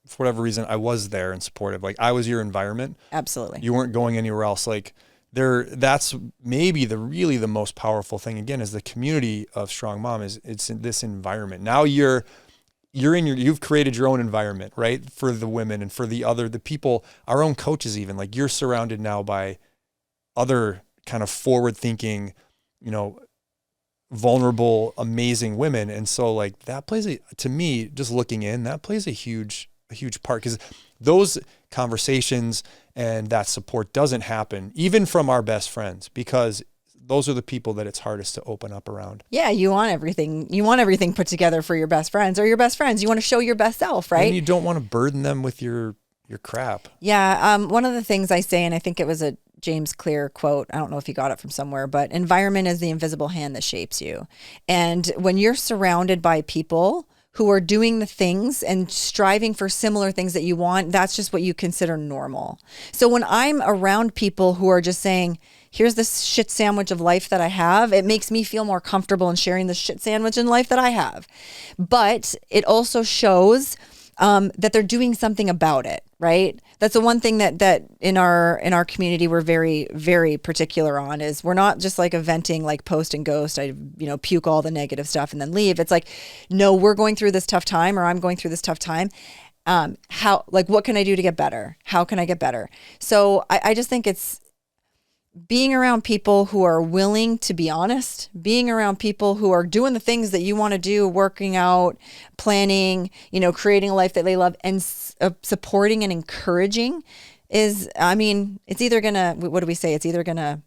for whatever reason, I was there and supportive. Like, I was your environment. Absolutely. You weren't going anywhere else. Like, that's maybe the most powerful thing, again, is the community of Strong Mom. Is it's in this environment. Now you've created your own environment, right? For the women and for the people, our own coaches, even. Like, you're surrounded now by other kind of forward thinking, vulnerable, amazing women. And so, like, that plays to me, just looking in, that plays a huge part, because those conversations and that support doesn't happen even from our best friends, because those are the people that it's hardest to open up around. Yeah. You want everything put together for your best friends or your best friends. You want to show your best self, right? And you don't want to burden them with your crap. Yeah. One of the things I say, and I think it was a James Clear quote, I don't know if he got it from somewhere, but environment is the invisible hand that shapes you. And when you're surrounded by people who are doing the things and striving for similar things that you want, that's just what you consider normal. So when I'm around people who are just saying, here's this shit sandwich of life that I have, it makes me feel more comfortable in sharing the shit sandwich in life that I have. But it also shows that they're doing something about it, right? That's the one thing that in our community we're very, very particular on, is we're not just like a venting, like post and ghost. I puke all the negative stuff and then leave. It's like, no, we're going through this tough time, or I'm going through this tough time. What can I do to get better? How can I get better? So I just think it's being around people who are willing to be honest, being around people who are doing the things that you want to do, working out, planning, creating a life that they love, and supporting and encouraging is, it's either gonna, what do we say? It's either gonna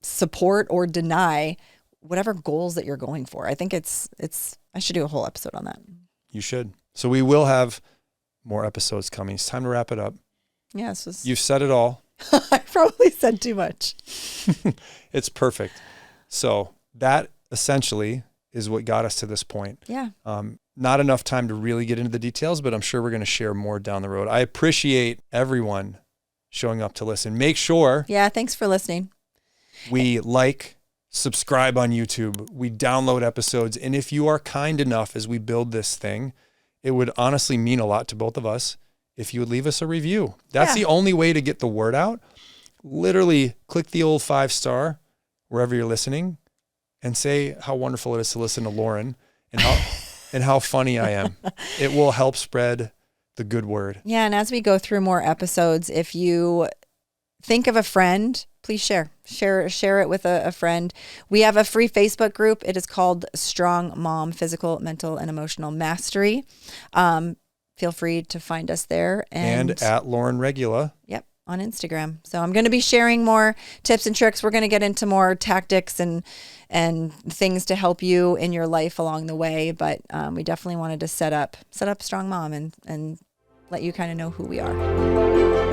support or deny whatever goals that you're going for. I think I should do a whole episode on that. You should. So we will have more episodes coming. It's time to wrap it up. Yeah. You've said it all. I probably said too much. It's perfect. So that essentially is what got us to this point. Yeah. Not enough time to really get into the details, but I'm sure we're going to share more down the road. I appreciate everyone showing up to listen. Make sure. Yeah. Thanks for listening. We subscribe on YouTube. We download episodes. And if you are kind enough as we build this thing, it would honestly mean a lot to both of us if you would leave us a review. That's the only way to get the word out. Literally click the old 5-star wherever you're listening and say how wonderful it is to listen to Lauren and how funny I am. It will help spread the good word. Yeah. And as we go through more episodes, if you think of a friend, please share it with a friend. We have a free Facebook group. It is called Strong Mom Physical, Mental, and Emotional Mastery. Feel free to find us there. And at Lauren Regula. Yep, on Instagram. So I'm going to be sharing more tips and tricks. We're going to get into more tactics and things to help you in your life along the way. But we definitely wanted to set up Strong Mom and let you kind of know who we are.